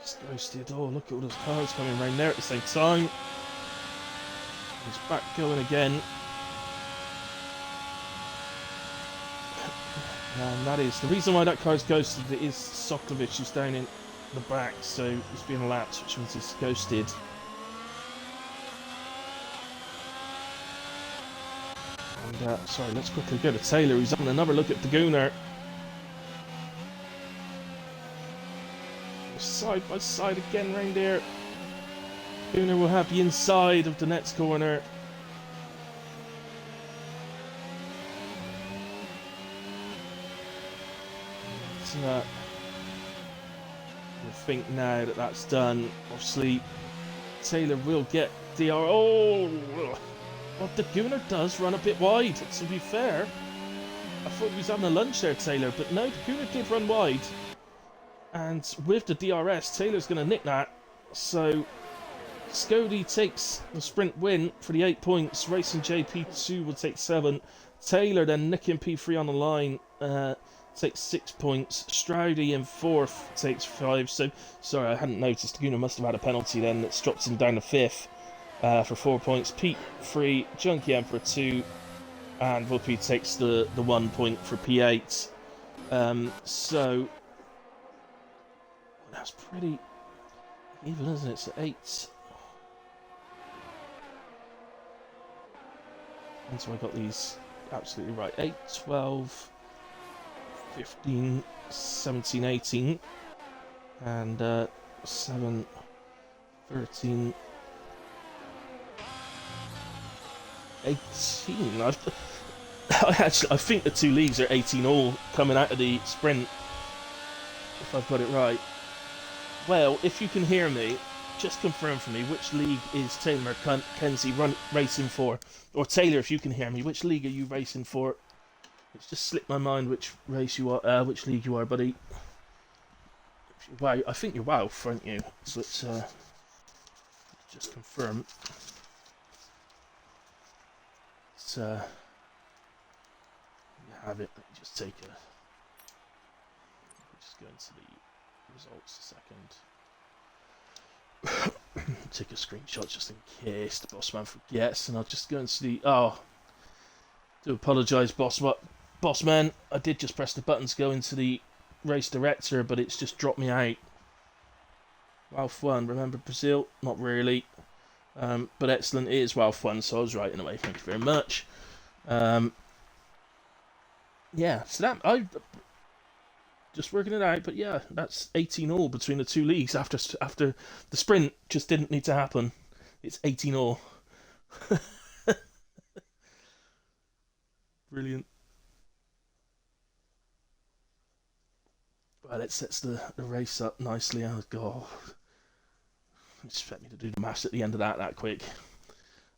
Just ghosted. Oh, look at all those cars coming around there at the same time. He's back going again. And that is the reason why that car's ghosted. It is Soklovich who's down in the back, so he's being lapped, which means he's ghosted. And sorry, let's quickly go to Taylor, who's having another look at the Gooner. Side by side again round there. Gooner will have the inside of the next corner. I think now that that's done, obviously Taylor will get DR. Oh, what the Gooner does run a bit wide, to be fair. I thought he was having a lunge there, Taylor, but no, the Gooner did run wide. And with the DRS, Taylor's going to nick that. So Scody takes the sprint win for the 8 points. Racing JP2 will take 7. Taylor then nicking P3 on the line. Takes 6 points. Stroudy in 4th takes 5. So, sorry, I hadn't noticed. Gooner must have had a penalty then that drops him down to 5th for 4 points. Pete 3, Junkie Emperor 2, and Whoopi takes the 1 point for P8. So, that's pretty even, isn't it? So 8. And so I got these absolutely right. 8, 12... 15, 17, 18, and 7, 13, 18. I think the 2 leagues are 18 all coming out of the sprint, if I've got it right. Well, if you can hear me, just confirm for me which league is Taylor Mackenzie racing for, or Taylor, if you can hear me, which league are you racing for? It's just slipped my mind which race you are, which league you are, buddy. Wow, I think you're WAOF, aren't you? So let's just confirm. Let's you have it. Let me just take a. Just go into the results a second. Take a screenshot just in case the boss man forgets, and I'll just go into the. Oh, do apologise, boss man. I did just press the button to go into the race director, but it's just dropped me out. WAOF1, remember Brazil? Not really. But excellent, it is WAOF1, so I was right in a way. Thank you very much. Yeah, so that I just working it out, but yeah, that's 18 all between the 2 leagues after the sprint just didn't need to happen. It's 18 all. Brilliant. Well, it sets the race up nicely. Oh god, expect me to do the maths at the end of that quick.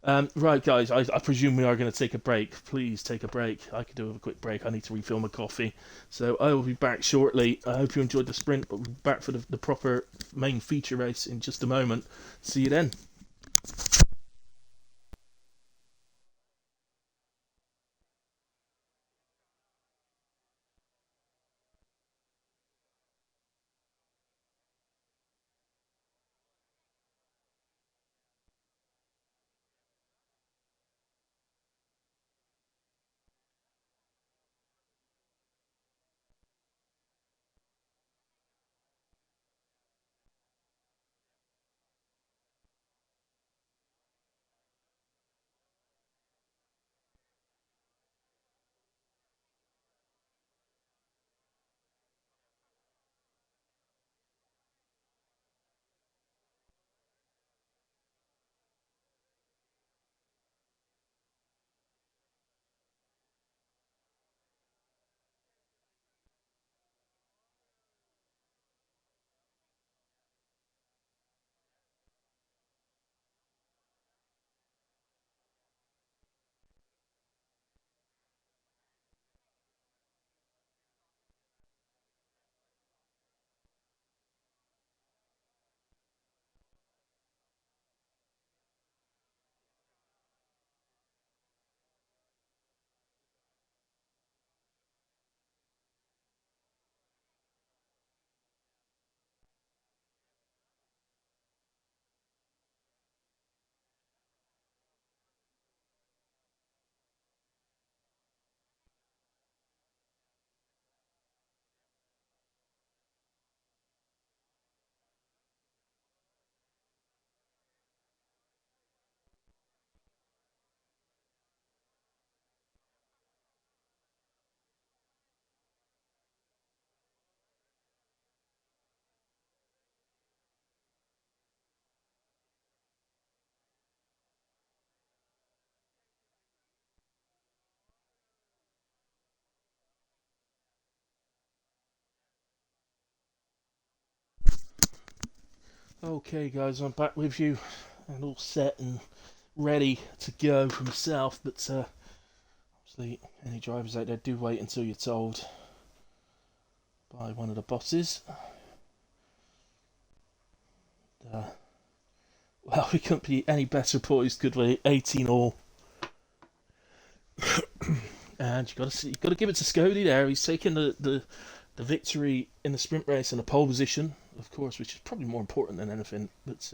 Right, guys, I presume we are going to take a break. Please take a break. I could do with a quick break. I need to refill my coffee. So I will be back shortly. I hope you enjoyed the sprint, but we'll be back for the proper main feature race in just a moment. See you then. Okay guys, I'm back with you and all set and ready to go for myself, but obviously any drivers out there, do wait until you're told by one of the bosses. Well, we couldn't be any better poised, could we? 18 all. And you got to give it to Scody there. He's taken the victory in the sprint race and a pole position, of course, which is probably more important than anything. But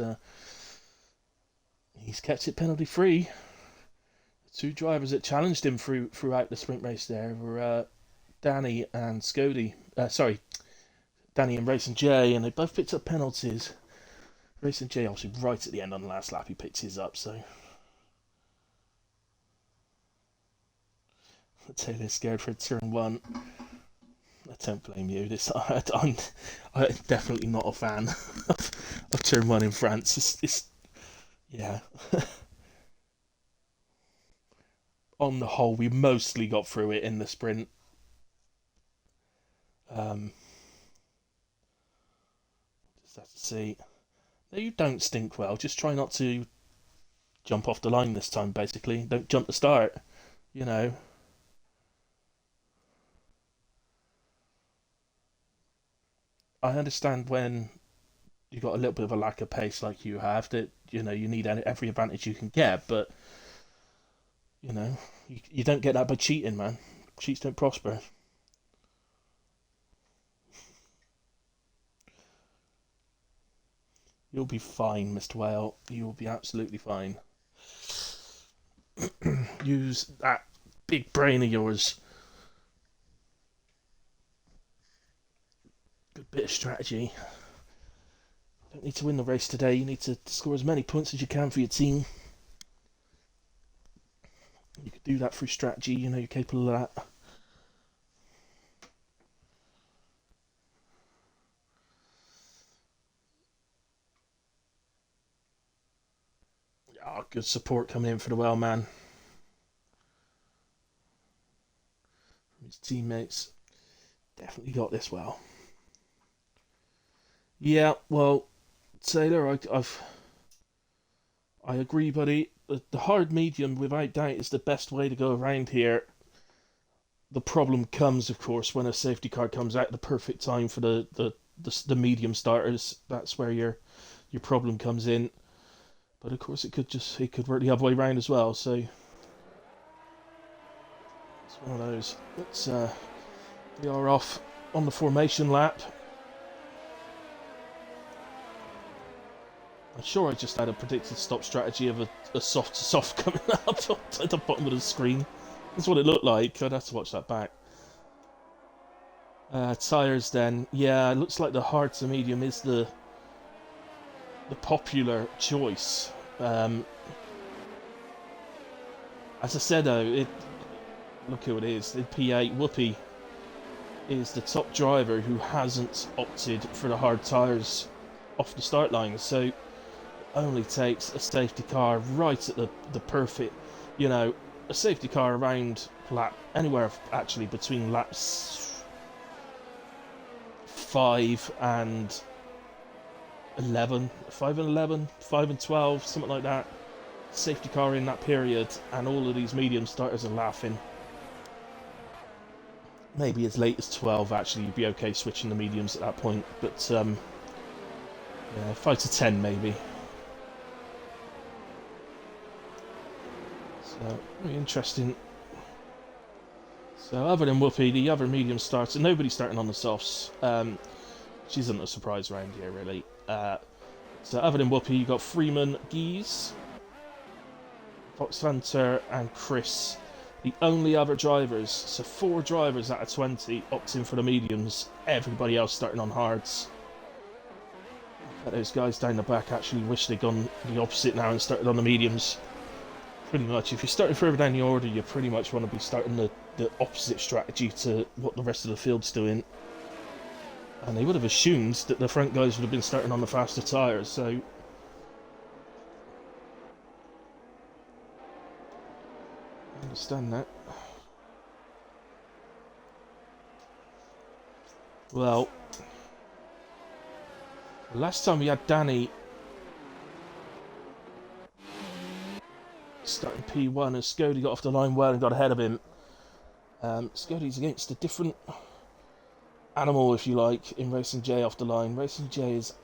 he's kept it penalty free. The two drivers that challenged him throughout the sprint race there were Danny and Scody. Danny and Racing J, and they both picked up penalties. Racing J obviously right at the end on the last lap he picked his up, so I'd say they're scared for turn one. I don't blame you. I'm definitely not a fan of turn one in France. Yeah. On the whole, we mostly got through it in the sprint. Just have to see. No, you don't stink well. Just try not to jump off the line this time, basically. Don't jump the start, you know. I understand when you got a little bit of a lack of pace like you have, that, you need every advantage you can get, but, you don't get that by cheating, man. Cheats don't prosper. You'll be fine, Mr. Whale. You will be absolutely fine. Use that big brain of yours. Good bit of strategy. You don't need to win the race today. You need to score as many points as you can for your team. You could do that through strategy. You're capable of that. Oh, good support coming in for the well man. From his teammates. Definitely got this well. Yeah, well, Taylor, I agree, buddy. The hard medium, without doubt, is the best way to go around here. The problem comes, of course, when a safety car comes out at the perfect time for the medium starters. That's where your problem comes in. But of course, it could work the other way around as well. So it's one of those. We are off on the formation lap. I'm sure I just had a predicted stop strategy of a soft to soft coming up at the bottom of the screen. That's what it looked like. I'd have to watch that back. Tyres then. Yeah, it looks like the hard to medium is the popular choice. As I said though, look who it is. The P8 Whoopi is the top driver who hasn't opted for the hard tyres off the start line. So only takes a safety car right at the perfect, a safety car around lap, anywhere actually between laps 5 and 11, 5 and 11, 5 and 12, something like that. Safety car in that period, and all of these medium starters are laughing. Maybe as late as 12 actually you'd be okay switching the mediums at that point, but yeah, 5 to 10 maybe. So, very interesting. So, other than Whoopi, the other medium starter, nobody's starting on the softs. Which isn't a surprise around here, really. So, other than Whoopi, you've got Freeman, Geese, Fox Hunter, and Chris. The only other drivers, so 4 drivers out of 20 opting for the mediums. Everybody else starting on hards. But those guys down the back actually wish they'd gone the opposite now and started on the mediums. Pretty much, if you're starting further down the order, you pretty much want to be starting the opposite strategy to what the rest of the field's doing. And they would have assumed that the front guys would have been starting on the faster tyres, so... I understand that. Well... Last time we had Danny starting P1, and Scody got off the line well and got ahead of him. Scody's against a different animal, if you like, in Racing J off the line. Racing J is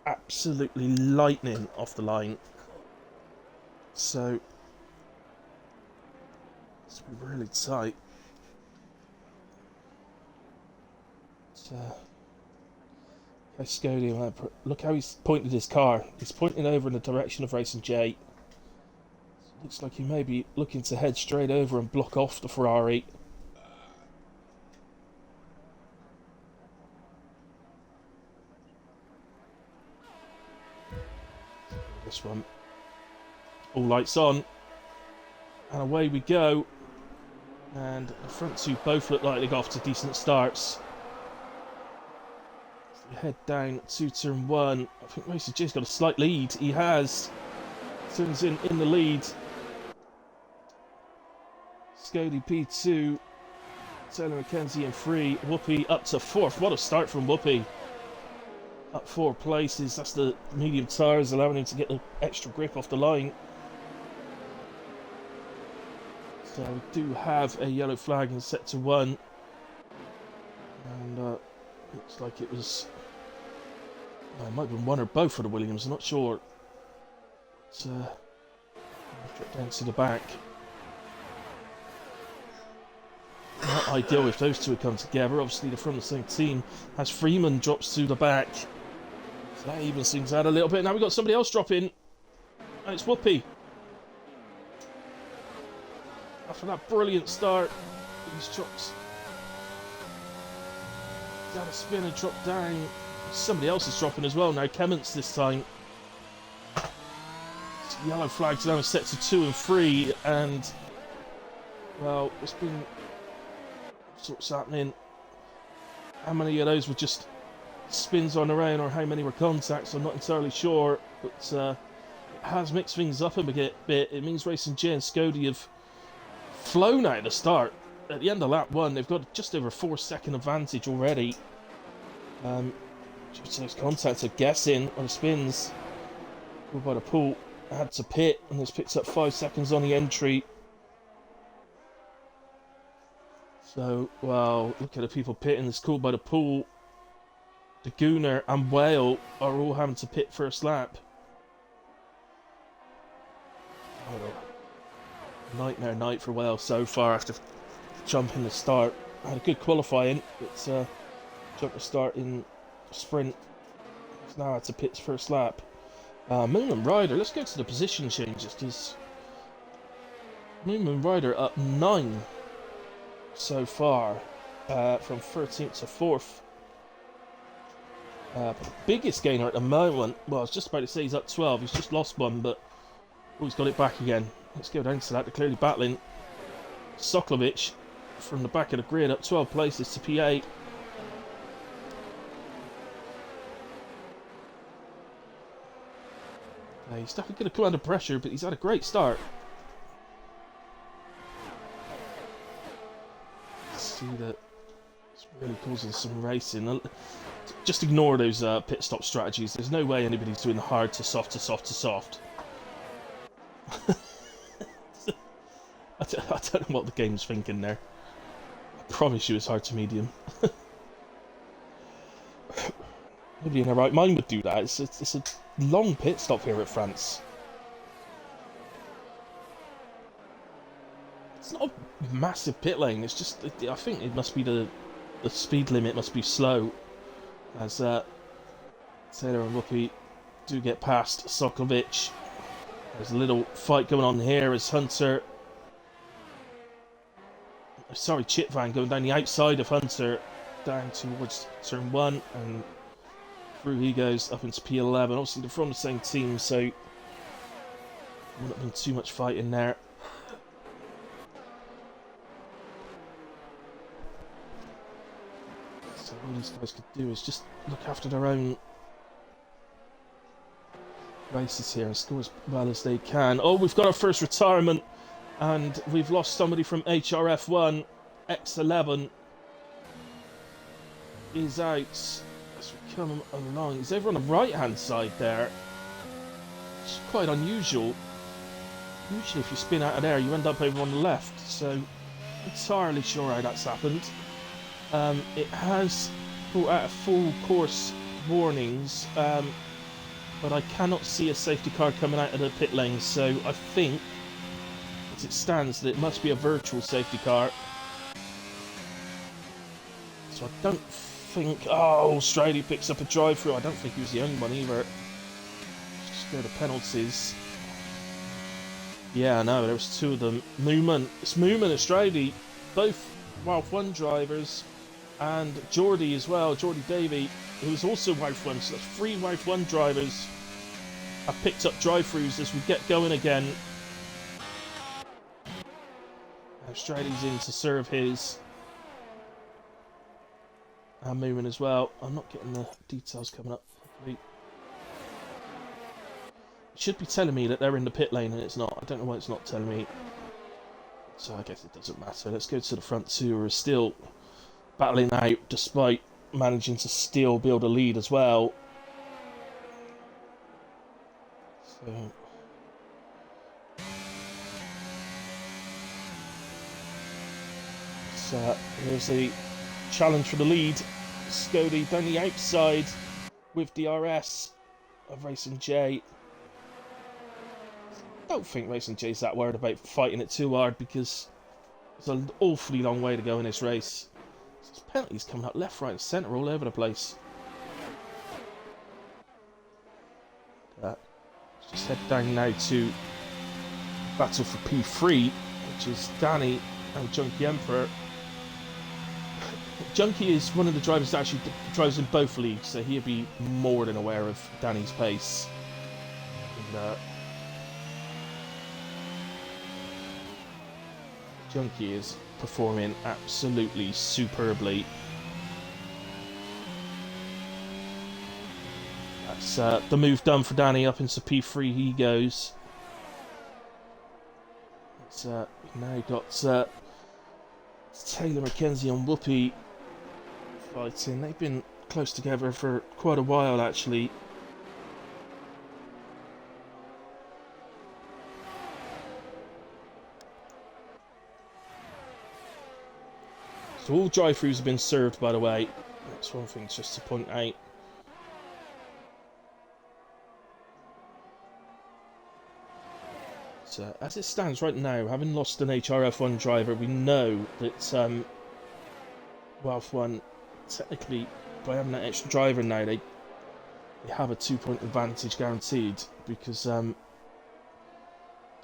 absolutely lightning off the line. So it's really tight. Scody, look how he's pointed his car. He's pointing over in the direction of Racing J. So it looks like he may be looking to head straight over and block off the Ferrari. This one. All lights on. And away we go. And the front two both look like they got off to decent starts. Head down to turn 1. I think Racing J's got a slight lead. He has. Turns in the lead. Scody P2. Taylor McKenzie in 3. Whoopi up to 4th. What a start from Whoopi. Up 4 places. That's the medium tyres allowing him to get the extra grip off the line. So we do have a yellow flag in sector 1. And looks like it was... it might have been one or both for the Williams, I'm not sure. But, drop down to the back. Not ideal if those two had come together. Obviously, they're from the same team. As Freeman drops to the back. So that evens things out a little bit. Now we've got somebody else dropping. And it's Whoopi. After that brilliant start, he's dropped. He's had a spin and dropped down. Somebody else is dropping as well now. Kemmons this time. Yellow flags now in sector 2 and 3, and well, it's been all sorts happening. How many of those were just spins on their own, or how many were contacts? I'm not entirely sure, but it has mixed things up a bit. It means Racing J and Scody have flown out of the start. At the end of lap 1, they've got just over a 4-second advantage already. Due to those contacts, I'm guessing, on the spins. Called by the pool. Had to pit, and has picked up 5 seconds on the entry. So, well, look at the people pitting. It's called by the pool. The Gooner and Whale are all having to pit first lap. Oh, nightmare night for Whale so far after jumping the start. Had a good qualifying, but jumped the start in sprint. He's now had to pit first lap. Moon and Ryder, let's go to the position changes, because Moon and Ryder up 9 so far, from 13th to 4th. Biggest gainer at the moment, well, I was just about to say he's up 12, he's just lost one, but he's got it back again. Let's go down to that, they're clearly battling. Soklovic from the back of the grid up 12 places to P8. He's definitely going to come under pressure, but he's had a great start. See that it's really causing some racing. Just ignore those pit stop strategies. There's no way anybody's doing hard to soft to soft to soft. I don't know what the game's thinking there. I promise you it's hard to medium. Nobody in their right mind would do that. It's a long pit stop here at France. It's not a massive pit lane. It's just, I think it must be the speed limit must be slow. As Taylor and Whoopi do get past Soklovic. There's a little fight going on here as Hunter... Sorry, Chitvan going down the outside of Hunter down towards turn 1, and through he goes up into P11. Obviously they're from the same team, so there wouldn't have been too much fight in there. So all these guys could do is just look after their own races here and score as well as they can. Oh, we've got our first retirement, and we've lost somebody from HRF1. X11 is out. As we come along, he's over on the right hand side there. It's quite unusual. Usually if you spin out of there, you end up over on the left, so entirely sure how that's happened. It has brought out full course warnings, but I cannot see a safety car coming out of the pit lane, so I think, as it stands, that it must be a virtual safety car. So I don't think... Oh, Stradey picks up a drive-through. I don't think he was the only one either. Just go to penalties. Yeah, no, there was two of them. It's Mooman and Stradey, both WAOF1 drivers, and Geordie as well, Geordie Davey, who was also WAOF1. So that's 3 WAOF1 drivers have picked up drive-throughs as we get going again. Now Stradey's in to serve his. And Mooman as well. I'm not getting the details coming up. It should be telling me that they're in the pit lane and it's not. I don't know why it's not telling me. So I guess it doesn't matter. Let's go to the front two, who are still battling out despite managing to still build a lead as well. So here's a challenge for the lead. Scody down the outside with DRS of Racing J. I don't think Racing J's that worried about fighting it too hard because there's an awfully long way to go in this race. So there's penalties coming up left, right and centre all over the place. Let's just head down now to battle for P3, which is Danny and Junkie Emperor. Junkie is one of the drivers that actually drives in both leagues, so he'll be more than aware of Danny's pace. And, Junkie is performing absolutely superbly. That's the move done for Danny. Up into P3 he goes. It's now got Taylor, McKenzie and Whoopi fighting. They've been close together for quite a while actually. So all drive-throughs have been served, by the way. That's one thing just to point out. So, as it stands right now, having lost an HRF1 driver, we know that WAOF1, technically, by having that extra driver now, they have a 2-point advantage guaranteed, because the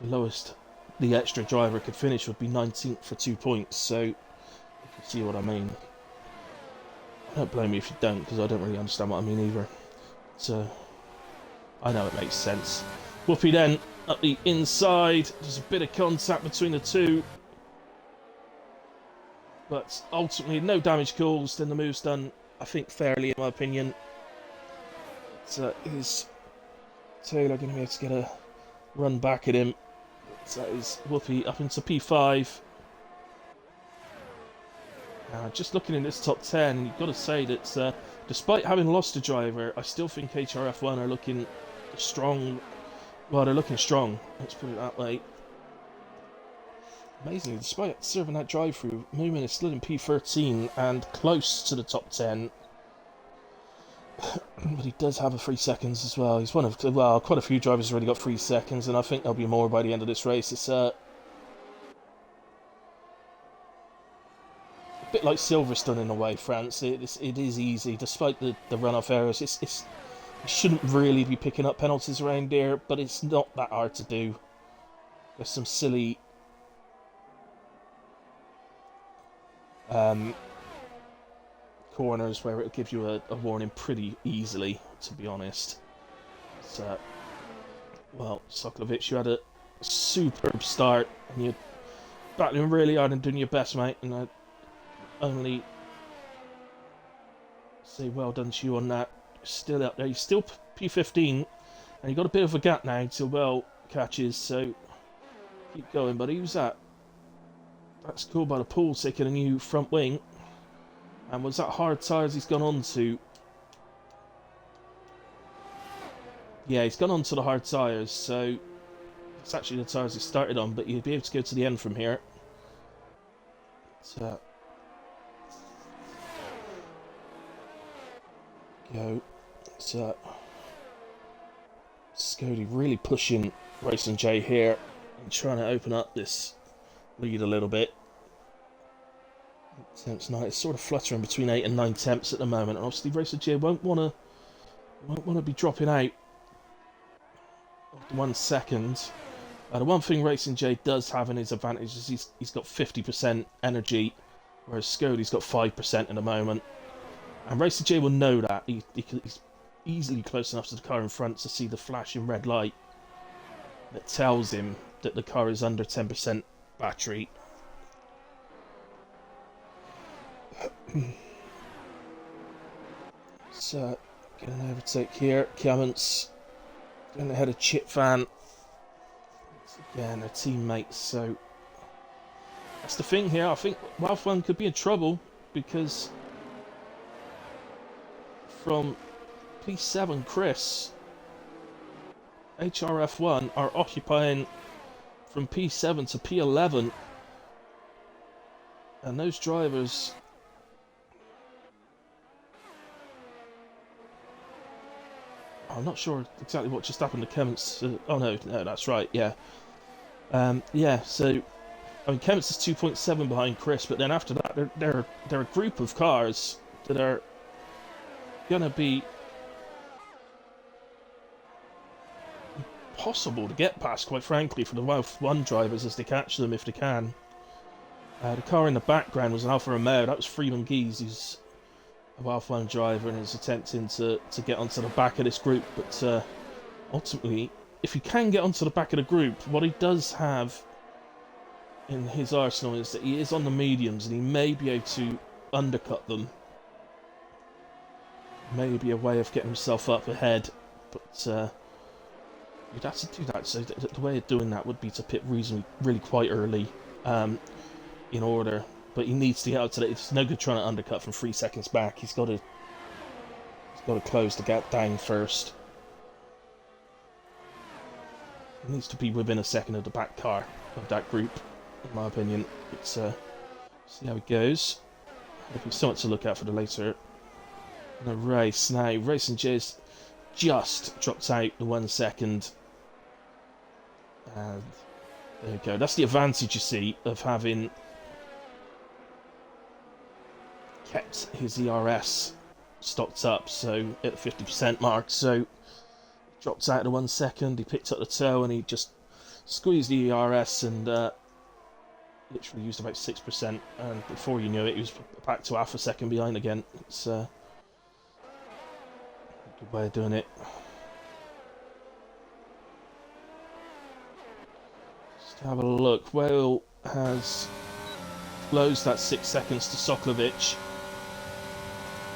lowest the extra driver could finish would be 19th for 2 points, so you can see what I mean. I don't blame you if you don't, because I don't really understand what I mean either. So, I know it makes sense. Whoopi then, up the inside, there's a bit of contact between the two. But ultimately, no damage caused, and the move's done, I think, fairly, in my opinion. So, is Taylor going to be able to get a run back at him? So that is Whoopi up into P5. Just looking in this top 10, you've got to say that despite having lost a driver, I still think HRF1 are looking strong. Well, they're looking strong, let's put it that way. Amazingly, despite serving that drive-through, Moomin is still in P13 and close to the top 10. But he does have a 3 seconds as well. He's one of, well, quite a few drivers have already got 3 seconds, and I think there'll be more by the end of this race. It's a bit like Silverstone in a way, France. It is easy, despite the runoff errors. You shouldn't really be picking up penalties around here, but it's not that hard to do. There's some silly corners where it'll give you a warning pretty easily, to be honest. So, well, Sokolovic, you had a superb start, and you're battling really hard and doing your best, mate, and I only say well done to you on that. Still up there, you're still P15, and you've got a bit of a gap now until Well catches, so keep going, buddy. Who's that? That's cool by the pool, taking a new front wing. And was that hard tyres he's gone on to? Yeah, he's gone on to the hard tyres, so It's actually the tyres he started on, but you'd be able to go to the end from here. So, go. So, Scody really pushing Racing J here and trying to open up this lead a little bit. Temps 9, it's sort of fluttering between 8 and 9 temps at the moment, and obviously Racing J won't want to be dropping out of the 1 second. The one thing Racing J does have in his advantage is he's got 50% energy, whereas Scody's got 5% at the moment. And Racing J will know that. He's easily close enough to the car in front to see the flashing red light that tells him that the car is under 10% battery. So, get an overtake here. Clements going ahead of Chip Van. Again, their teammates, so that's the thing here. I think WAOF1 could be in trouble because from P7 Chris, HRF1 are occupying from P7 to P11, and those drivers I'm not sure exactly what just happened to Clements. Oh no, that's right, yeah. Yeah, so I mean, Clements is 2.7 behind Chris, but then after that, they're a group of cars that are gonna be impossible to get past, quite frankly, for the WAOF1 drivers as they catch them if they can. The car in the background was an Alfa Romeo. That was Freeman Geese, who's a WAOF1 driver and is attempting to get onto the back of this group, but ultimately, if he can get onto the back of the group, what he does have in his arsenal is that he is on the mediums and he may be able to undercut them. Maybe a way of getting himself up ahead, but you'd have to do that. So the way of doing that would be to pit really quite early in order. But he needs to get out to that. It's no good trying to undercut from 3 seconds back. He's got to close the gap down first. He needs to be within a second of the back car of that group, in my opinion. But see how it goes. There'll be something to look at for the later in the race. Now, Racing J's just dropped out the 1 second. And there you go. That's the advantage, you see, of having kept his ERS stocked up, so at the 50% mark. So dropped out the 1 second, he picked up the toe and he just squeezed the ERS and literally used about 6%, and before you knew it, he was back to half a second behind again. It's a good way of doing it. Just have a look. Whale has closed that 6 seconds to Soklovic.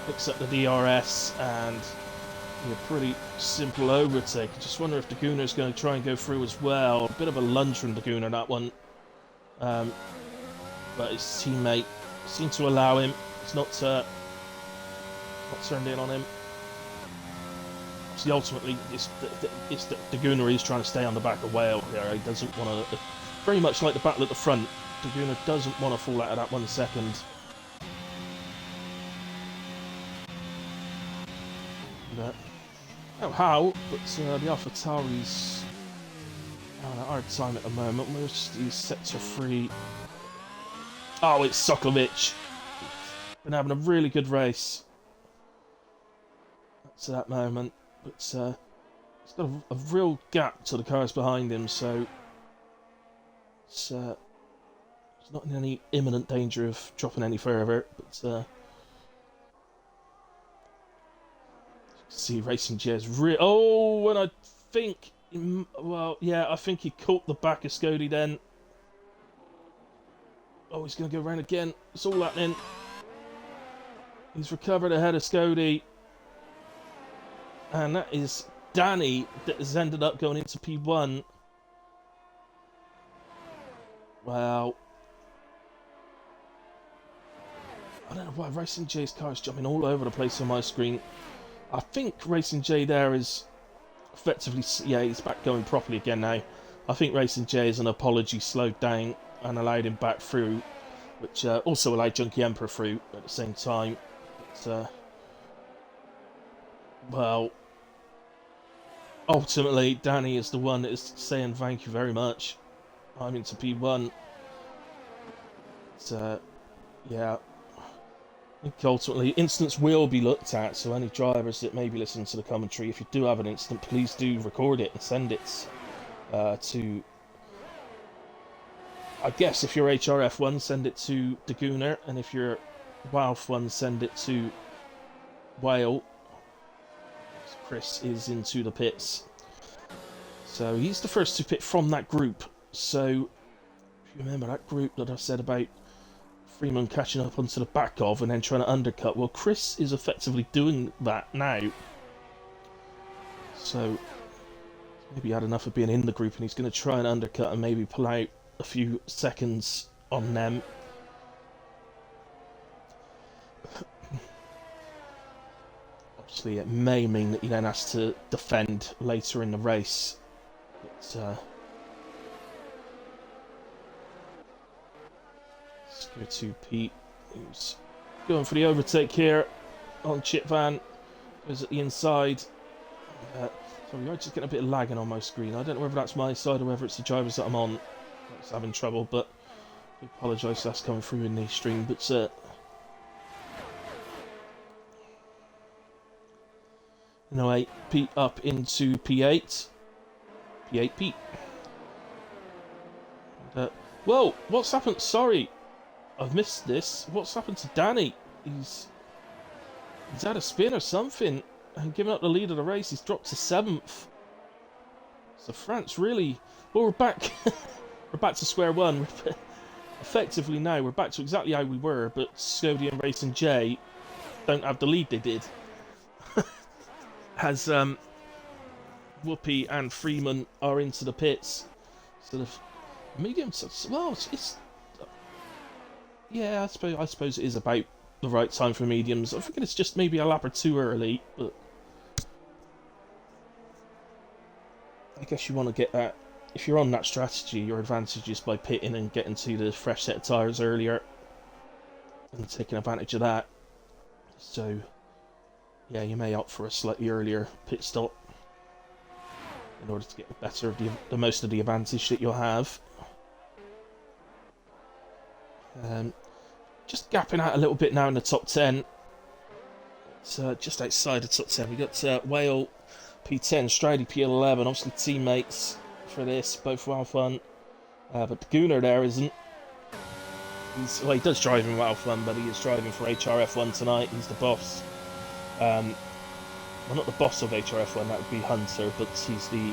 Picks up the DRS and a pretty simple overtake. I just wonder if Daguna is going to try and go through as well. A bit of a lunge from Daguna, that one. But his teammate seemed to allow him. It's not turned in on him. See, ultimately, it's Daguna is trying to stay on the back of Whale here. He doesn't want to. Very much like the battle at the front, Daguna doesn't want to fall out of that 1 second. I don't know how, but the AlphaTauri's having a hard time at the moment. Most of these sets are free. Oh, it's Soklovic. Been having a really good race up to that moment, but he's got a real gap to the cars behind him, so he's not in any imminent danger of dropping any further. But see, Racing J's oh, and I think, well, yeah, I think he caught the back of Scody then. Oh, he's going to go around again. It's all happening. He's recovered ahead of Scody. And that is Danny that has ended up going into P1. Wow. I don't know why Racing J's car is jumping all over the place on my screen. I think Racing J there is effectively, yeah, he's back going properly again now. I think Racing J as an apology slowed down and allowed him back through, which also allowed Junkie Emperor through at the same time. But, well, ultimately, Danny is the one that is saying thank you very much. I'm into P1. But, yeah. I think ultimately, instance will be looked at, so any drivers that may be listening to the commentary, if you do have an incident, please do record it and send it to... I guess if you're HRF1, send it to Dagooner, and if you're WAOF1, send it to Whale. Chris is into the pits. So he's the first to pit from that group. So, if you remember that group that I said about Freeman catching up onto the back of and then trying to undercut, well, Chris is effectively doing that now. So, maybe he had enough of being in the group and he's going to try and undercut and maybe pull out a few seconds on them. Obviously, it may mean that he then has to defend later in the race. But, let's go to Pete, who's going for the overtake here on Chip Van. Goes at the inside. Sorry, I'm just getting a bit of lagging on my screen. I don't know whether that's my side or whether it's the drivers that I'm on that's having trouble, but I apologise, that's coming through in the stream. But anyway, Pete up into P8. P8 Pete. And, whoa, what's happened? Sorry, I've missed this. What's happened to Danny? He's had a spin or something and given up the lead of the race. He's dropped to 7th. So France really... Well, we're back. We're back to square one. Effectively now, we're back to exactly how we were, but Scody and Racing J don't have the lead they did. As Whoopi and Freeman are into the pits. So the medium... Well, it's yeah, I suppose it is about the right time for mediums. I think it's just maybe a lap or two early, but I guess you want to get that. If you're on that strategy, your advantage is by pitting and getting to the fresh set of tyres earlier and taking advantage of that. So, yeah, you may opt for a slightly earlier pit stop in order to get the better of the most of the advantage that you'll have. Just gapping out a little bit now in the top 10. It's just outside the top 10. We've got Whale P10, Stridey P11, obviously teammates for this, both WAOF1. But the Gooner there isn't. Well, he does drive in WAOF1, but he is driving for HRF1 tonight. He's the boss. Well, not the boss of HRF1, that would be Hunter, but he's the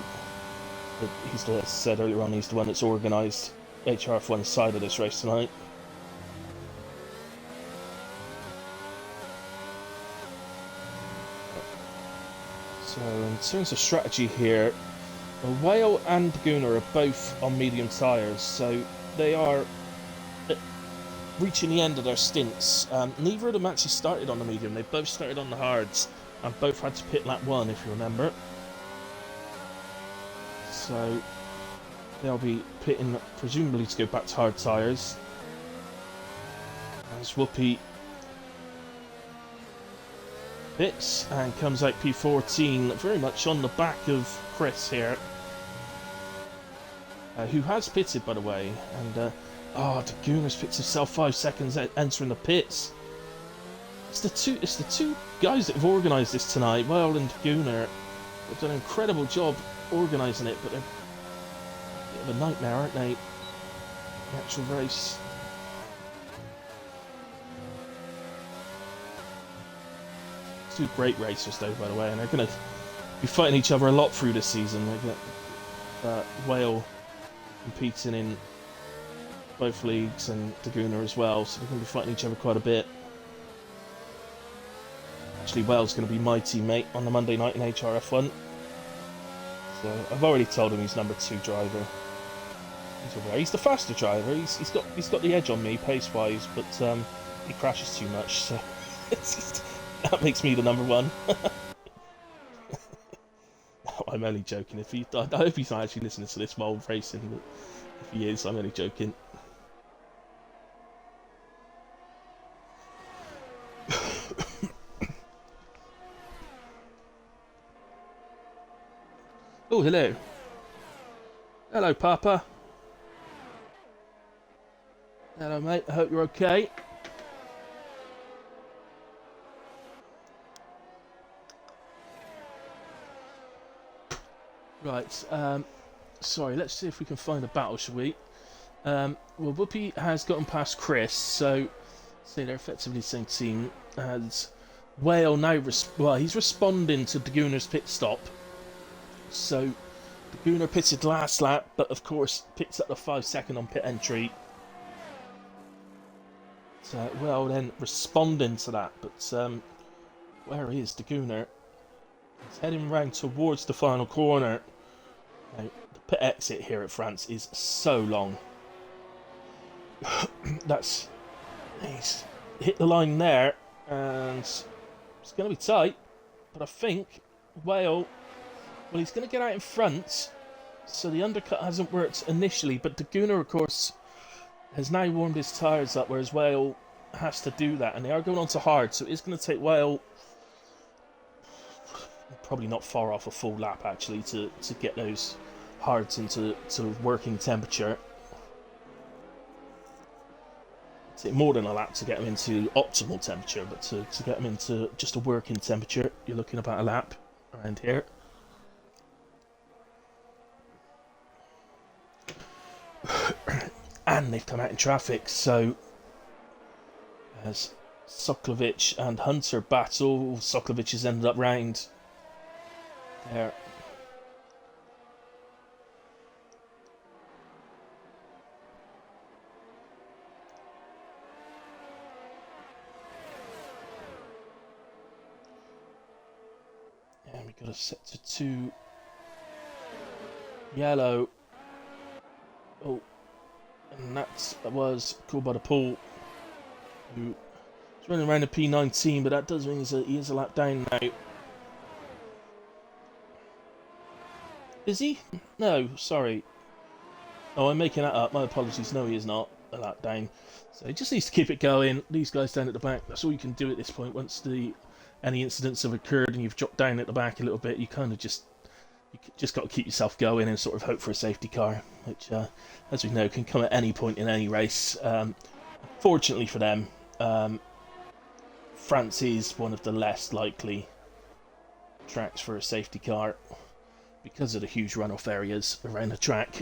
as I said earlier on, he's the one that's organised HRF1's side of this race tonight. So in terms of strategy here, Whale and Gooner are both on medium tyres, so they are reaching the end of their stints. Neither of them actually started on the medium, they both started on the hards, and both had to pit lap 1, if you remember. So they'll be pitting, presumably to go back to hard tyres. As Whoopi pits and comes out P14, very much on the back of Chris here, who has pitted, by the way. And Dagooner's picked himself 5 seconds entering the pits. It's the two guys that have organised this tonight, Whale and Dagooner. They've done an incredible job organising it, but they're a bit of a nightmare, aren't they? The actual race. Two great racers though, by the way, and they're going to be fighting each other a lot through this season. They've got Whale competing in both leagues and Dagooner as well, so they're going to be fighting each other quite a bit. Actually, Whale's going to be my teammate on the Monday night in HRF1. So I've already told him he's number 2 driver. He's the faster driver. He's got the edge on me pace wise, but he crashes too much, so that makes me the number 1. I'm only joking. I hope he's not actually listening to this while racing, but if he is, I'm only joking. Oh, hello. Hello, Papa. Hello, mate. I hope you're okay. Right, sorry, let's see if we can find a battle, shall we? Well, Whoopi has gotten past Chris, so say they're effectively the same team. And Whale now, he's responding to Daguna's pit stop. So, Daguna pitted last lap, but of course picks up the 5-second on pit entry. So, well, then responding to that, but where is Daguna? He's heading round towards the final corner. Now, the pit exit here at France is so long. He's hit the line there, and it's going to be tight. But I think Whale, well, he's going to get out in front, so the undercut hasn't worked initially. But Daguna, of course, has now warmed his tyres up, whereas Whale has to do that, and they are going on to hard, so it's going to take Whale probably not far off a full lap actually to get those hards into working temperature. Take more than a lap to get them into optimal temperature, but to get them into just a working temperature, you're looking about a lap around here. And they've come out in traffic, so as Soklovic and Hunter battle, Soklovic has ended up round there. And we got a sector 2 yellow. Oh, and that was called by the Pool, who is running around the P19, but that does mean he is a lap down now. Is he? No, sorry. Oh, I'm making that up. My apologies. No, he is not a lap down. So he just needs to keep it going. These guys down at the back, that's all you can do at this point. Once any incidents have occurred and you've dropped down at the back a little bit, you kind of just got to keep yourself going and sort of hope for a safety car, which, as we know, can come at any point in any race. Fortunately for them, France is one of the less likely tracks for a safety car because of the huge runoff areas around the track.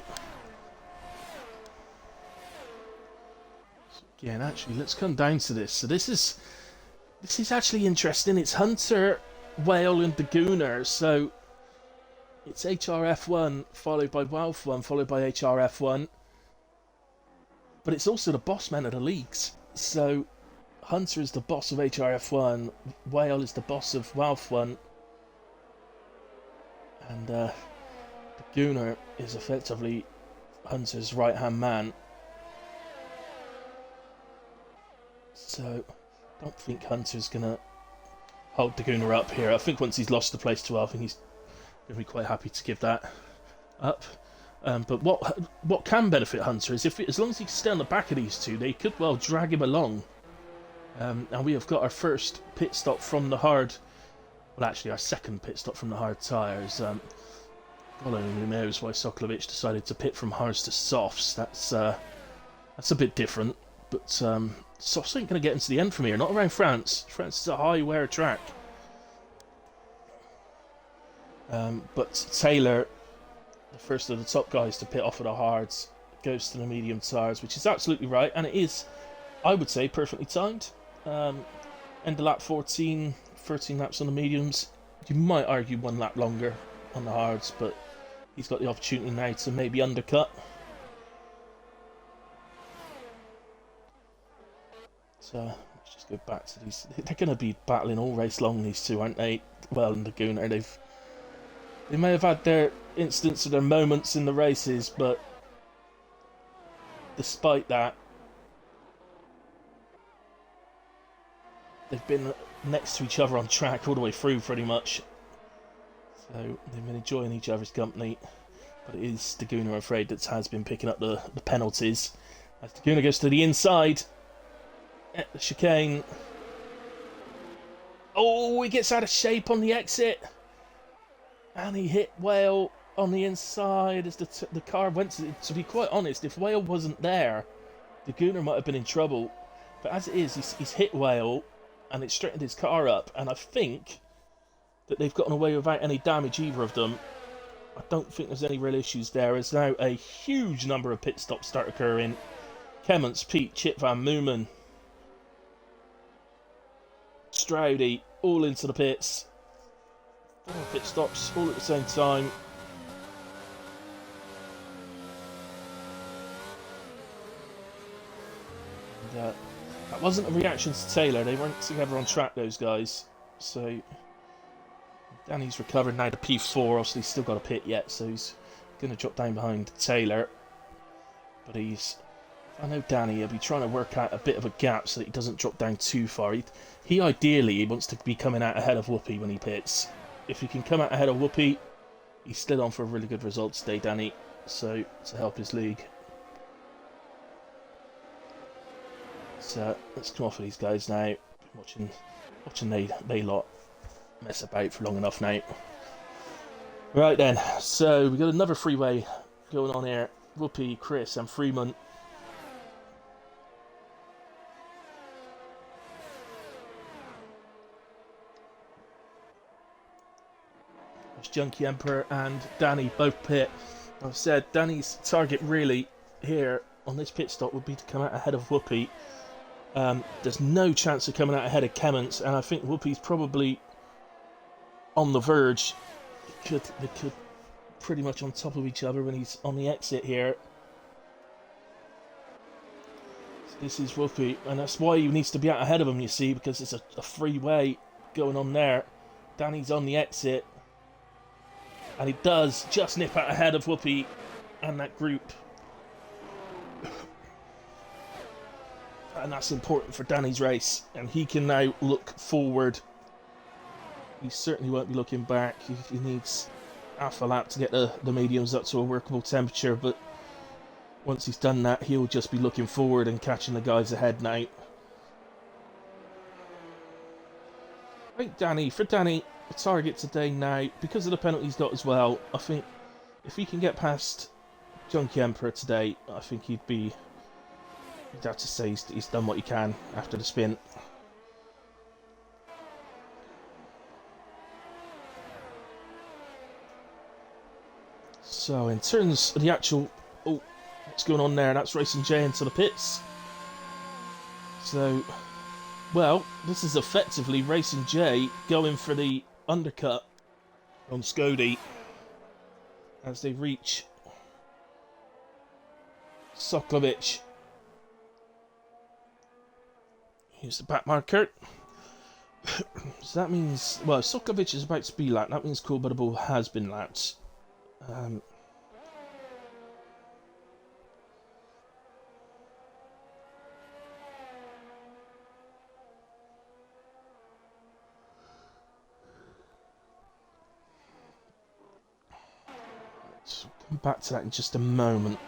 So again, actually, let's come down to this. So this is actually interesting. It's Hunter, Whale, and Daguna. So it's HRF1 followed by WAOF1 followed by HRF1. But it's also the boss man of the leagues. So Hunter is the boss of HRF1, Whale is the boss of WAOF1, and Daguna is effectively Hunter's right-hand man. So I don't think Hunter's going to hold Daguna up here. I think once he's lost the place 12, I think he's going to be quite happy to give that up. But what can benefit Hunter is as long as he can stay on the back of these two, they could well drag him along. And we have got our first pit stop from the hard. Well, actually, our second pit stop from the hard tyres. God only knows why Soklovic decided to pit from hards to softs. That's a bit different. But softs ain't going to get into the end from here. Not around France. France is a high wear track. But Taylor, the first of the top guys to pit off of the hards, goes to the medium tyres, which is absolutely right, and it is, I would say, perfectly timed. End of lap 14, 13 laps on the mediums. You might argue 1 lap longer on the hards, but he's got the opportunity now to maybe undercut. So let's just go back to these. They're going to be battling all race long, these two, aren't they? Well, and Laguna, they may have had their incidents or their moments in the races, but despite that, they've been next to each other on track all the way through, pretty much. So they've been enjoying each other's company, but it is Daguna, I'm afraid, that has been picking up the penalties. As Daguna goes to the inside, at the chicane. Oh, he gets out of shape on the exit, and he hit Whale on the inside as the car went to be quite honest, if Whale wasn't there, Daguna might have been in trouble. But as it is, he's hit Whale, and it straightened his car up, and I think that they've gotten away without any damage, either of them. I don't think there's any real issues there. There's now a huge number of pit stops start occurring. Kemmons, Pete, Chip Van Moomen, Stroudy, all into the pits. 4 pit stops, all at the same time. And, that wasn't a reaction to Taylor. They weren't together on track, those guys. So Danny's recovered now to P4. Obviously, he's still got a pit yet, so he's going to drop down behind Taylor. But I know Danny, he'll be trying to work out a bit of a gap so that he doesn't drop down too far. He ideally wants to be coming out ahead of Whoopi when he pits. If he can come out ahead of Whoopi, he's still on for a really good result today, Danny. So, to help his league. So, let's come off of these guys now. Watching they lot mess about for long enough now. Right then, so we got another freeway going on here. Whoopi, Chris and Freeman. There's Junkie Emperor and Danny both pit. I've said Danny's target really here on this pit stop would be to come out ahead of Whoopi. There's no chance of coming out ahead of Kemmons, and I think Whoopi's probably on the verge. They could pretty much on top of each other when he's on the exit here. So this is Whoopi, and that's why he needs to be out ahead of him, you see, because it's a freeway going on there. Danny's on the exit, and he does just nip out ahead of Whoopi and that group. And that's important for Danny's race, and he can now look forward. He certainly won't be looking back. He needs half a lap to get the mediums up to a workable temperature, but once he's done that, he'll just be looking forward and catching the guys ahead now. I think for Danny, the target today now, because of the penalty he's got as well, I think if he can get past Junkie Emperor today, I think you'd have to say he's done what he can after the spin. So in terms of the actual, what's going on there, that's Racing J into the pits. So, well, this is effectively Racing J going for the undercut on Scody as they reach Soklovic. Here's the back marker. So that means, well, Soklovic is about to be lapped. That means Cool Butterball has been lapped. So come back to that in just a moment.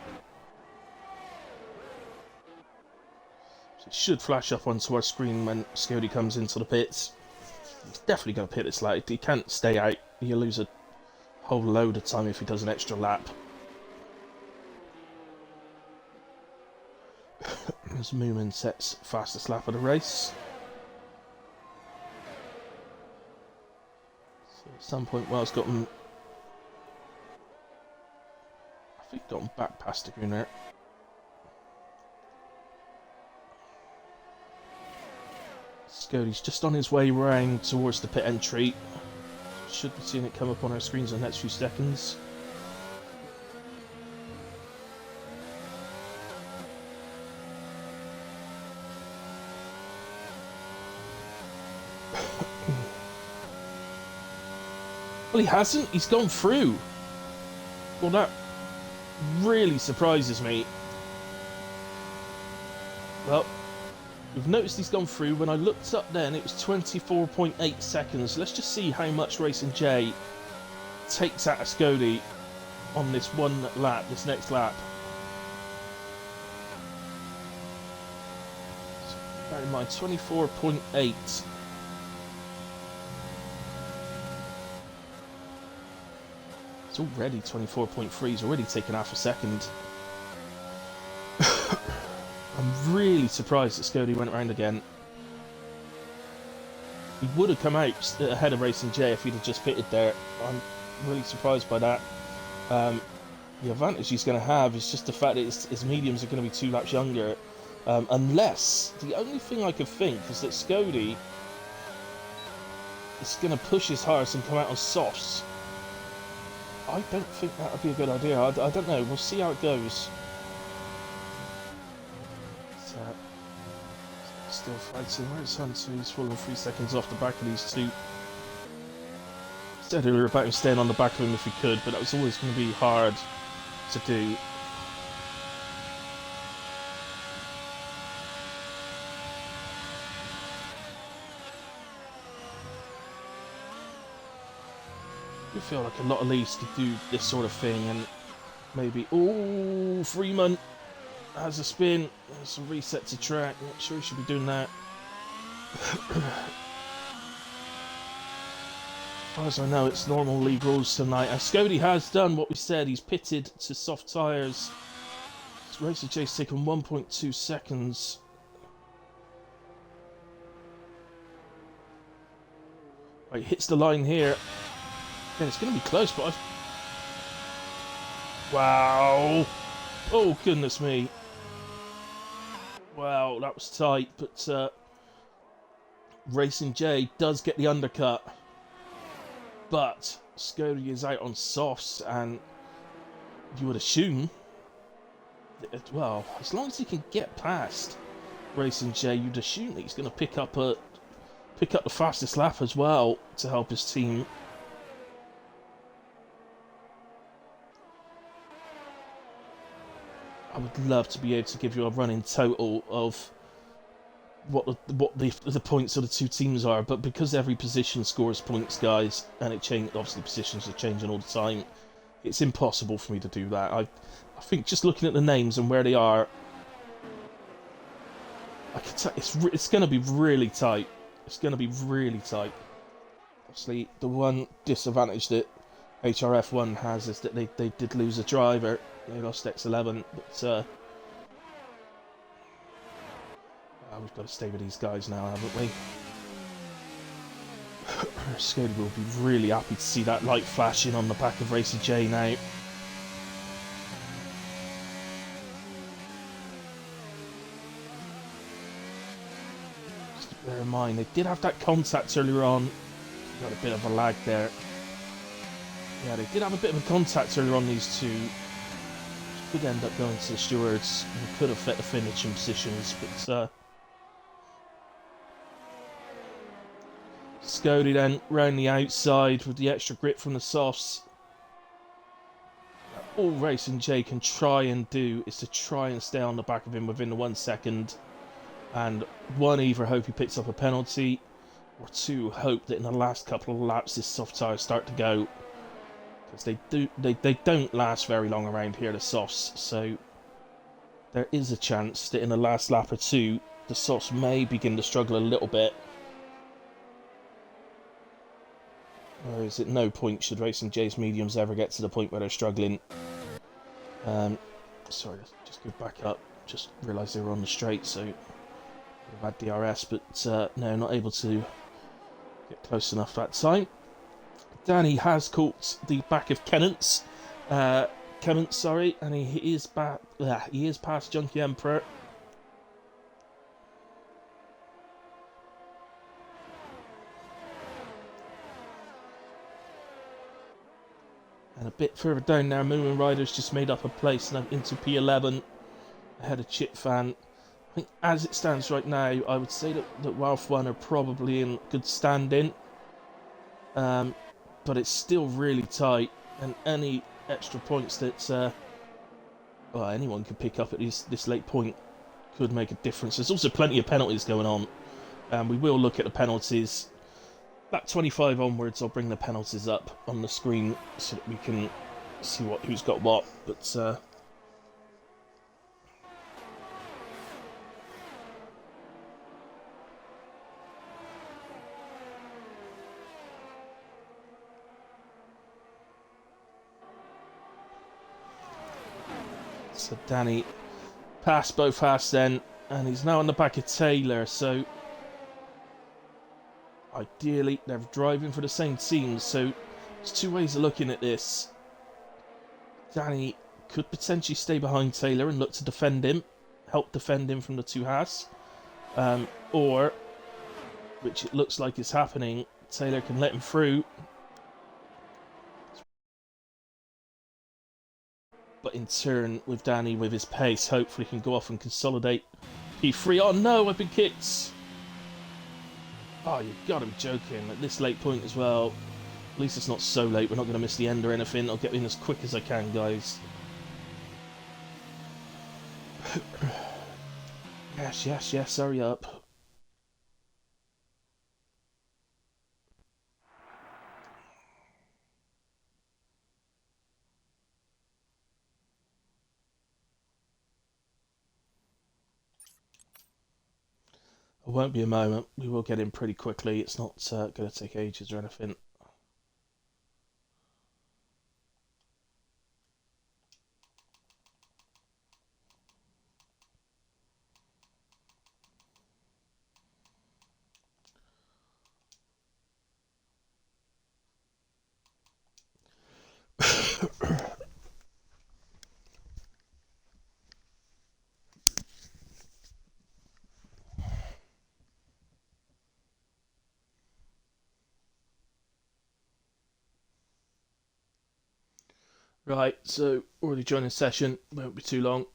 It should flash up onto our screen when Scody comes into the pits. He's definitely going to pit this late. He can't stay out. He'll lose a whole load of time if he does an extra lap. As Moomin sets fastest lap of the race. So at some point, Wells got him. I think got him back past the greener. Scody's just on his way round towards the pit entry. Should be seeing it come up on our screens in the next few seconds. Well, he hasn't. He's gone through. Well, that really surprises me. Well, we've noticed he's gone through. When I looked up then, it was 24.8 seconds. Let's just see how much Racing J takes out Scody on this one lap, this next lap. So bear in mind, 24.8. It's already 24.3. He's already taken half a second. I'm really surprised that Scody went around again. He would have come out ahead of Racing J if he'd have just pitted there. I'm really surprised by that. The advantage he's going to have is just the fact that his mediums are going to be 2 laps younger. Unless, the only thing I could think is that Scody is going to push his hardest and come out on softs. I don't think that would be a good idea. I don't know. We'll see how it goes. Still fighting. Where's Hunter? He's fallen 3 seconds off the back of these two. Said earlier about him staying on the back of him if he could, but that was always going to be hard to do. I feel like a lot of leagues could do this sort of thing, and maybe... Oh, Freeman has a spin. There's a reset to track. Not sure he should be doing that. As far as I know, it's normal league rules tonight. And Scody has done what we said. He's pitted to soft tyres. Racer J's taken 1.2 seconds. Right, hits the line here. Again, it's going to be close, but wow. Oh, goodness me. Wow, that was tight, but Racing J does get the undercut. But Scody is out on softs, and you would assume that, well, as long as he can get past Racing J, you'd assume that he's going to pick up the fastest lap as well to help his team. I would love to be able to give you a running total of what the points of the two teams are, but because every position scores points, guys, and it changes, obviously positions are changing all the time, it's impossible for me to do that. I think just looking at the names and where they are, I can tell it's going to be really tight. It's going to be really tight. Obviously, the one disadvantage that HRF1 has is that they did lose a driver. They lost X11, but we've got to stay with these guys now, haven't we? Scody will be really happy to see that light flashing on the back of Racer J now. Just bear in mind, they did have that contact earlier on. Got a bit of a lag there. Yeah, they did have a bit of a contact earlier on, these two. Could end up going to the stewards and could affect the finishing positions, but Scody then round the outside with the extra grip from the softs. All Racing J can try and do is to try and stay on the back of him within the 1 second, and one, either hope he picks up a penalty, or two, hope that in the last couple of laps his soft tyres start to go. Because they don't last very long around here, the softs, so there is a chance that in the last lap or two the softs may begin to struggle a little bit. Whereas at no point should Racing J's mediums ever get to the point where they're struggling. Sorry, just go back up. Just realised they were on the straight, so I've had DRS, but no, not able to get close enough that time. Danny has caught the back of Kennance, sorry, and he is back. He is past Junkie Emperor. And a bit further down now, Moomin Rider's just made up a place now into P11 ahead of Chip Fan. I think as it stands right now, I would say that WAOF1 are probably in good standing. But it's still really tight, and any extra points that well, anyone could pick up at this late point could make a difference. There's also plenty of penalties going on, and we will look at the penalties That 25 onwards, I'll bring the penalties up on the screen so that we can see who's got what. But so Danny passed both halves then, and he's now on the back of Taylor. So ideally, they're driving for the same team. So there's two ways of looking at this. Danny could potentially stay behind Taylor and look to defend him, help defend him from the two halves. Or, which it looks like is happening, Taylor can let him through. But in turn, with Danny, with his pace, hopefully can go off and consolidate P3. Oh no, I've been kicked! Oh, you've got to be joking. At this late point as well. At least it's not so late. We're not going to miss the end or anything. I'll get in as quick as I can, guys. Yes, hurry up. It won't be a moment. We will get in pretty quickly. It's not going to take ages or anything. Right, so already joining session. Won't be too long.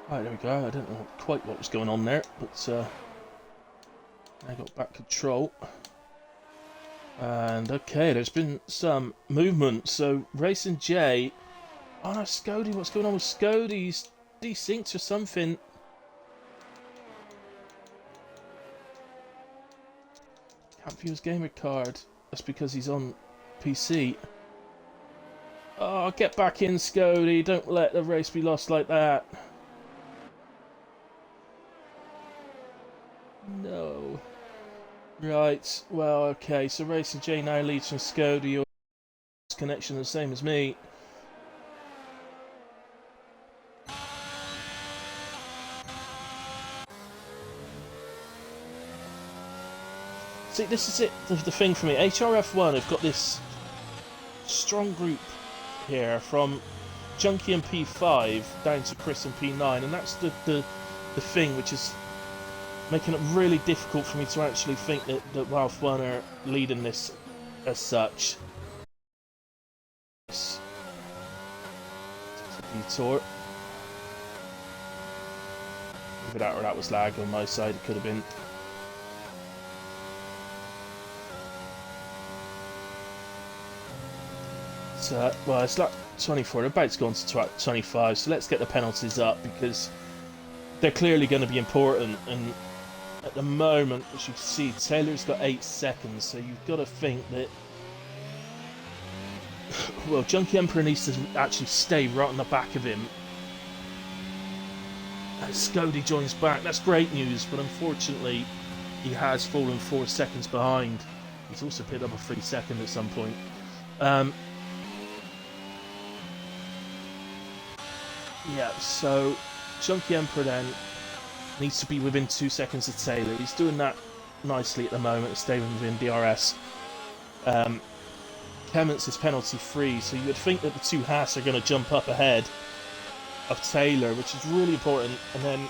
Right, there we go. I don't know quite what was going on there, but I got back control. And okay, there's been some movement. So Racing J. Oh no, Scody, what's going on with Scody? He's desynced or something. Can't view his gamer card. That's because he's on PC. Oh, get back in, Scody. Don't let the race be lost like that. No. Right, well, okay, so Racing J now leads from Scody. Your connection the same as me. See, this is it, the thing for me. HRF1 have got this strong group here from Junkie and P5 down to Chris and P9, and that's the thing which is making it really difficult for me to actually think that WAOF1 are leading this as such. Detour. Either that or that was lag on my side, it could have been. So, well, it's like 24, they're about to go on to 25, so let's get the penalties up because they're clearly going to be important. And at the moment, as you can see, Taylor's got 8 seconds, so you've got to think that, well, Junkie Emperor needs to actually stay right on the back of him. And Scody joins back. That's great news, but unfortunately, he has fallen 4 seconds behind. He's also picked up a 3 second at some point. Yeah, so Junkie Emperor then needs to be within 2 seconds of Taylor. He's doing that nicely at the moment, staying within DRS. Clements is penalty free, so you would think that the two Haas are going to jump up ahead of Taylor, which is really important. And then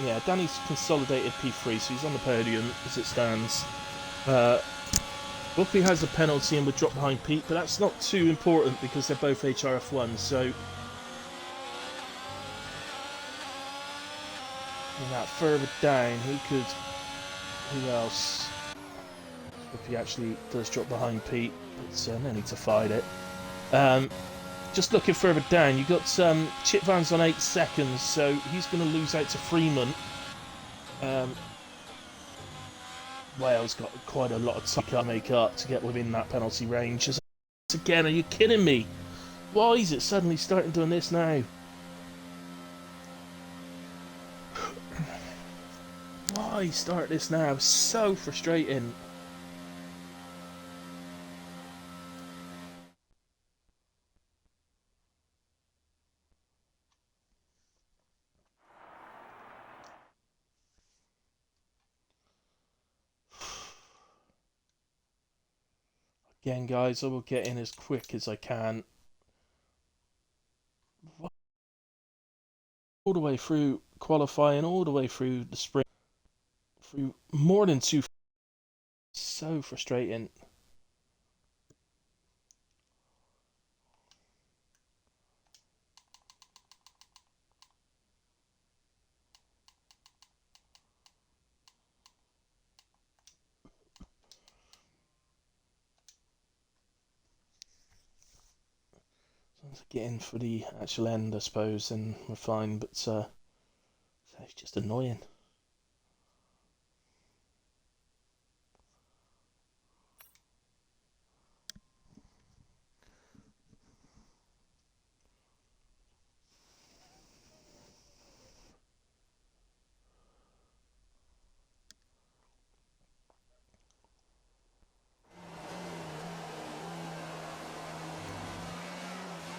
Yeah, Danny's consolidated P3, so he's on the podium as it stands. Buckley has a penalty and would drop behind Pete, but that's not too important because they're both HRF1, so... And that further down, he could... Who else? If he actually does drop behind Pete, but no need to fight it. Just looking further down, you've got Chip Van's on 8 seconds, so he's going to lose out to Freeman. Wales got quite a lot of time to make up to get within that penalty range. Again, are you kidding me? Why is it suddenly starting doing this now? Why start this now? So frustrating. Again, guys, I will get in as quick as I can. All the way through qualifying, all the way through the sprint, through more than 2. So frustrating. Get in for the actual end, I suppose, and we're fine, but it's just annoying.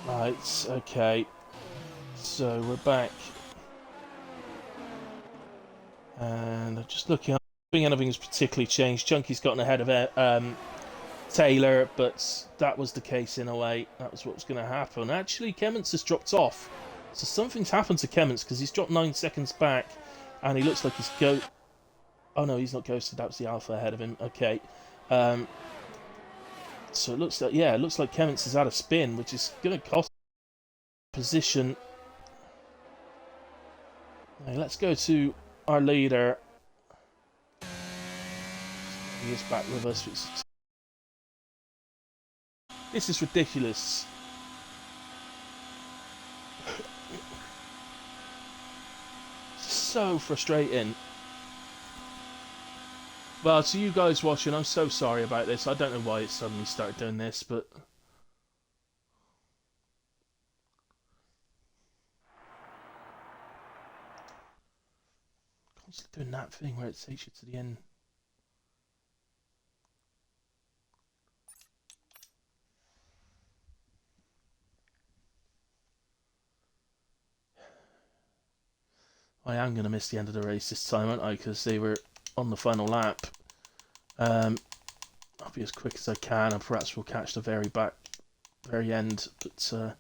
Right, okay. So we're back. And I'm just looking up. I think anything's particularly changed. Chunky's gotten ahead of Taylor, but that was the case in 08. That was what was going to happen. Actually, Kemmons has dropped off. So something's happened to Kemmons because he's dropped 9 seconds back. And he looks like he's Oh no, he's not ghosted. That was the Alpha ahead of him. Okay. So it looks like, yeah, it looks like Kemmons is out of spin, which is going to cost position. Right, let's go to our leader. He is back with us. This is ridiculous. So frustrating. Well, to you guys watching, I'm so sorry about this. I don't know why it suddenly started doing this, but... Constantly doing that thing where it takes you to the end. I am going to miss the end of the race this time, aren't I? Because they were on the final lap. I'll be as quick as I can, and perhaps we'll catch the very end. But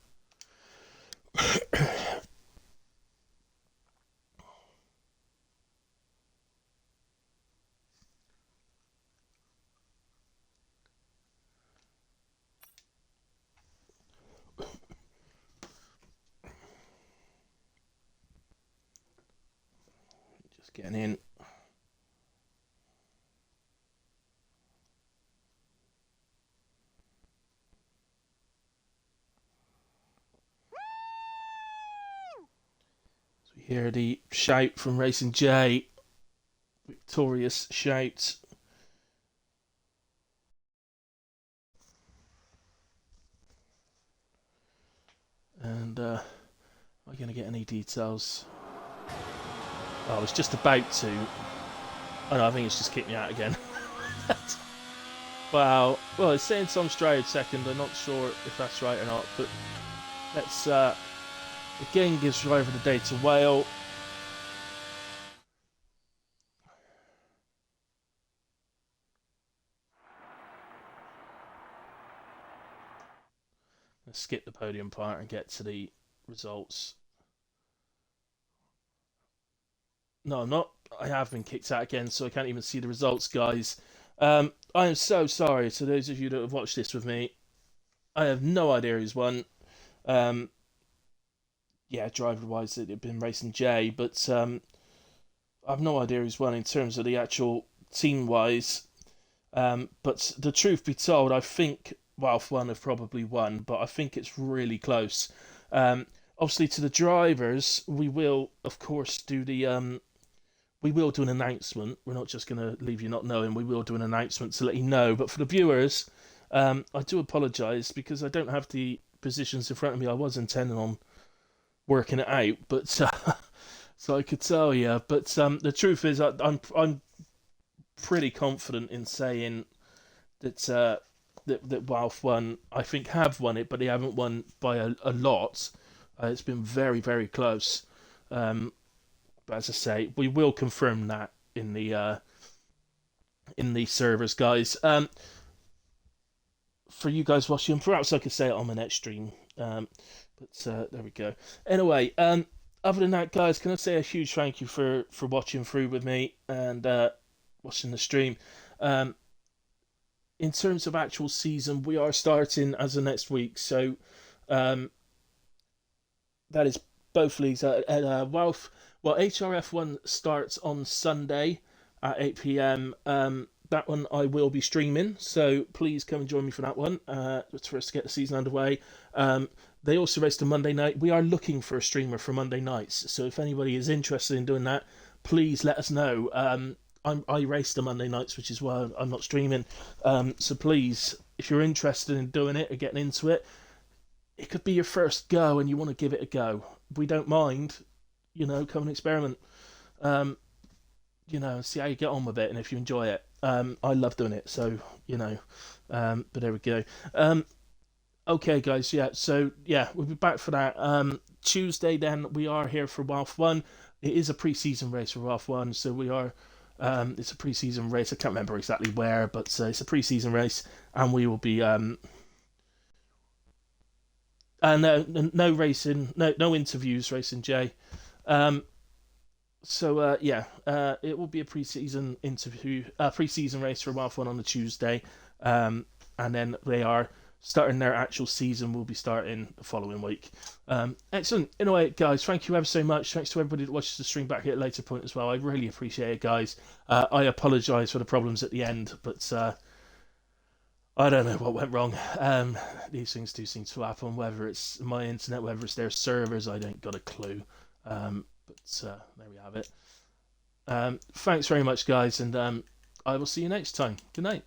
just getting in. Hear the shout from Racing J. Victorious shout. And am I going to get any details? Oh, I was just about to. Oh no, I think it's just kicked me out again. Wow. Well, it's saying Tom Stroud second. I'm not sure if that's right or not, but let's again gives driver the day to Whale. Let's skip the podium part and get to the results. No, I'm not. I have been kicked out again, so I can't even see the results, guys. I am so sorry to those of you that have watched this with me. I have no idea who's won. Um, yeah, driver-wise, it had been racing J, but I have no idea who's won in terms of the actual team-wise. But the truth be told, I think WAOF1 have probably won, but I think it's really close. Obviously, to the drivers, we will, of course, do the we will do an announcement. We're not just going to leave you not knowing. We will do an announcement to let you know. But for the viewers, I do apologise because I don't have the positions in front of me. I was intending on working it out, but so I could tell you. But the truth is, I'm pretty confident in saying that that WAOF won. I think have won it, but they haven't won by a lot. It's been very very close. But as I say, we will confirm that in the servers, guys. For you guys watching, perhaps I could say it on my next stream. But there we go. Anyway, other than that, guys, can I say a huge thank you for watching through with me and watching the stream. In terms of actual season, we are starting as of next week, so that is both leagues at WAOF. Well, HRF1 starts on Sunday at 8 p.m. That one I will be streaming, so please come and join me for that one. For us to get the season underway. They also race on Monday night. We are looking for a streamer for Monday nights, so if anybody is interested in doing that, please let us know. I race the Monday nights, which is why I'm not streaming. So please, if you're interested in doing it or getting into it, it could be your first go and you want to give it a go. We don't mind. Come and experiment. See how you get on with it and if you enjoy it. I love doing it, so but there we go. Okay, guys, yeah. So yeah, we'll be back for that. Tuesday, then we are here for WAOF1. It is a pre-season race for WAOF1, so we are. It's a pre-season race. I can't remember exactly where, but it's a pre-season race, and we will be no racing, no interviews racing J. It will be a pre-season interview, pre-season race for WAOF1 on the Tuesday, and then they are starting their actual season. Will be starting the following week. Excellent. Anyway, guys, thank you ever so much. Thanks to everybody that watches the stream back at a later point as well. I really appreciate it, guys. I apologise for the problems at the end, but I don't know what went wrong. These things do seem to happen. Whether it's my internet, whether it's their servers, I don't got a clue. But there we have it. Thanks very much, guys, and I will see you next time. Good night.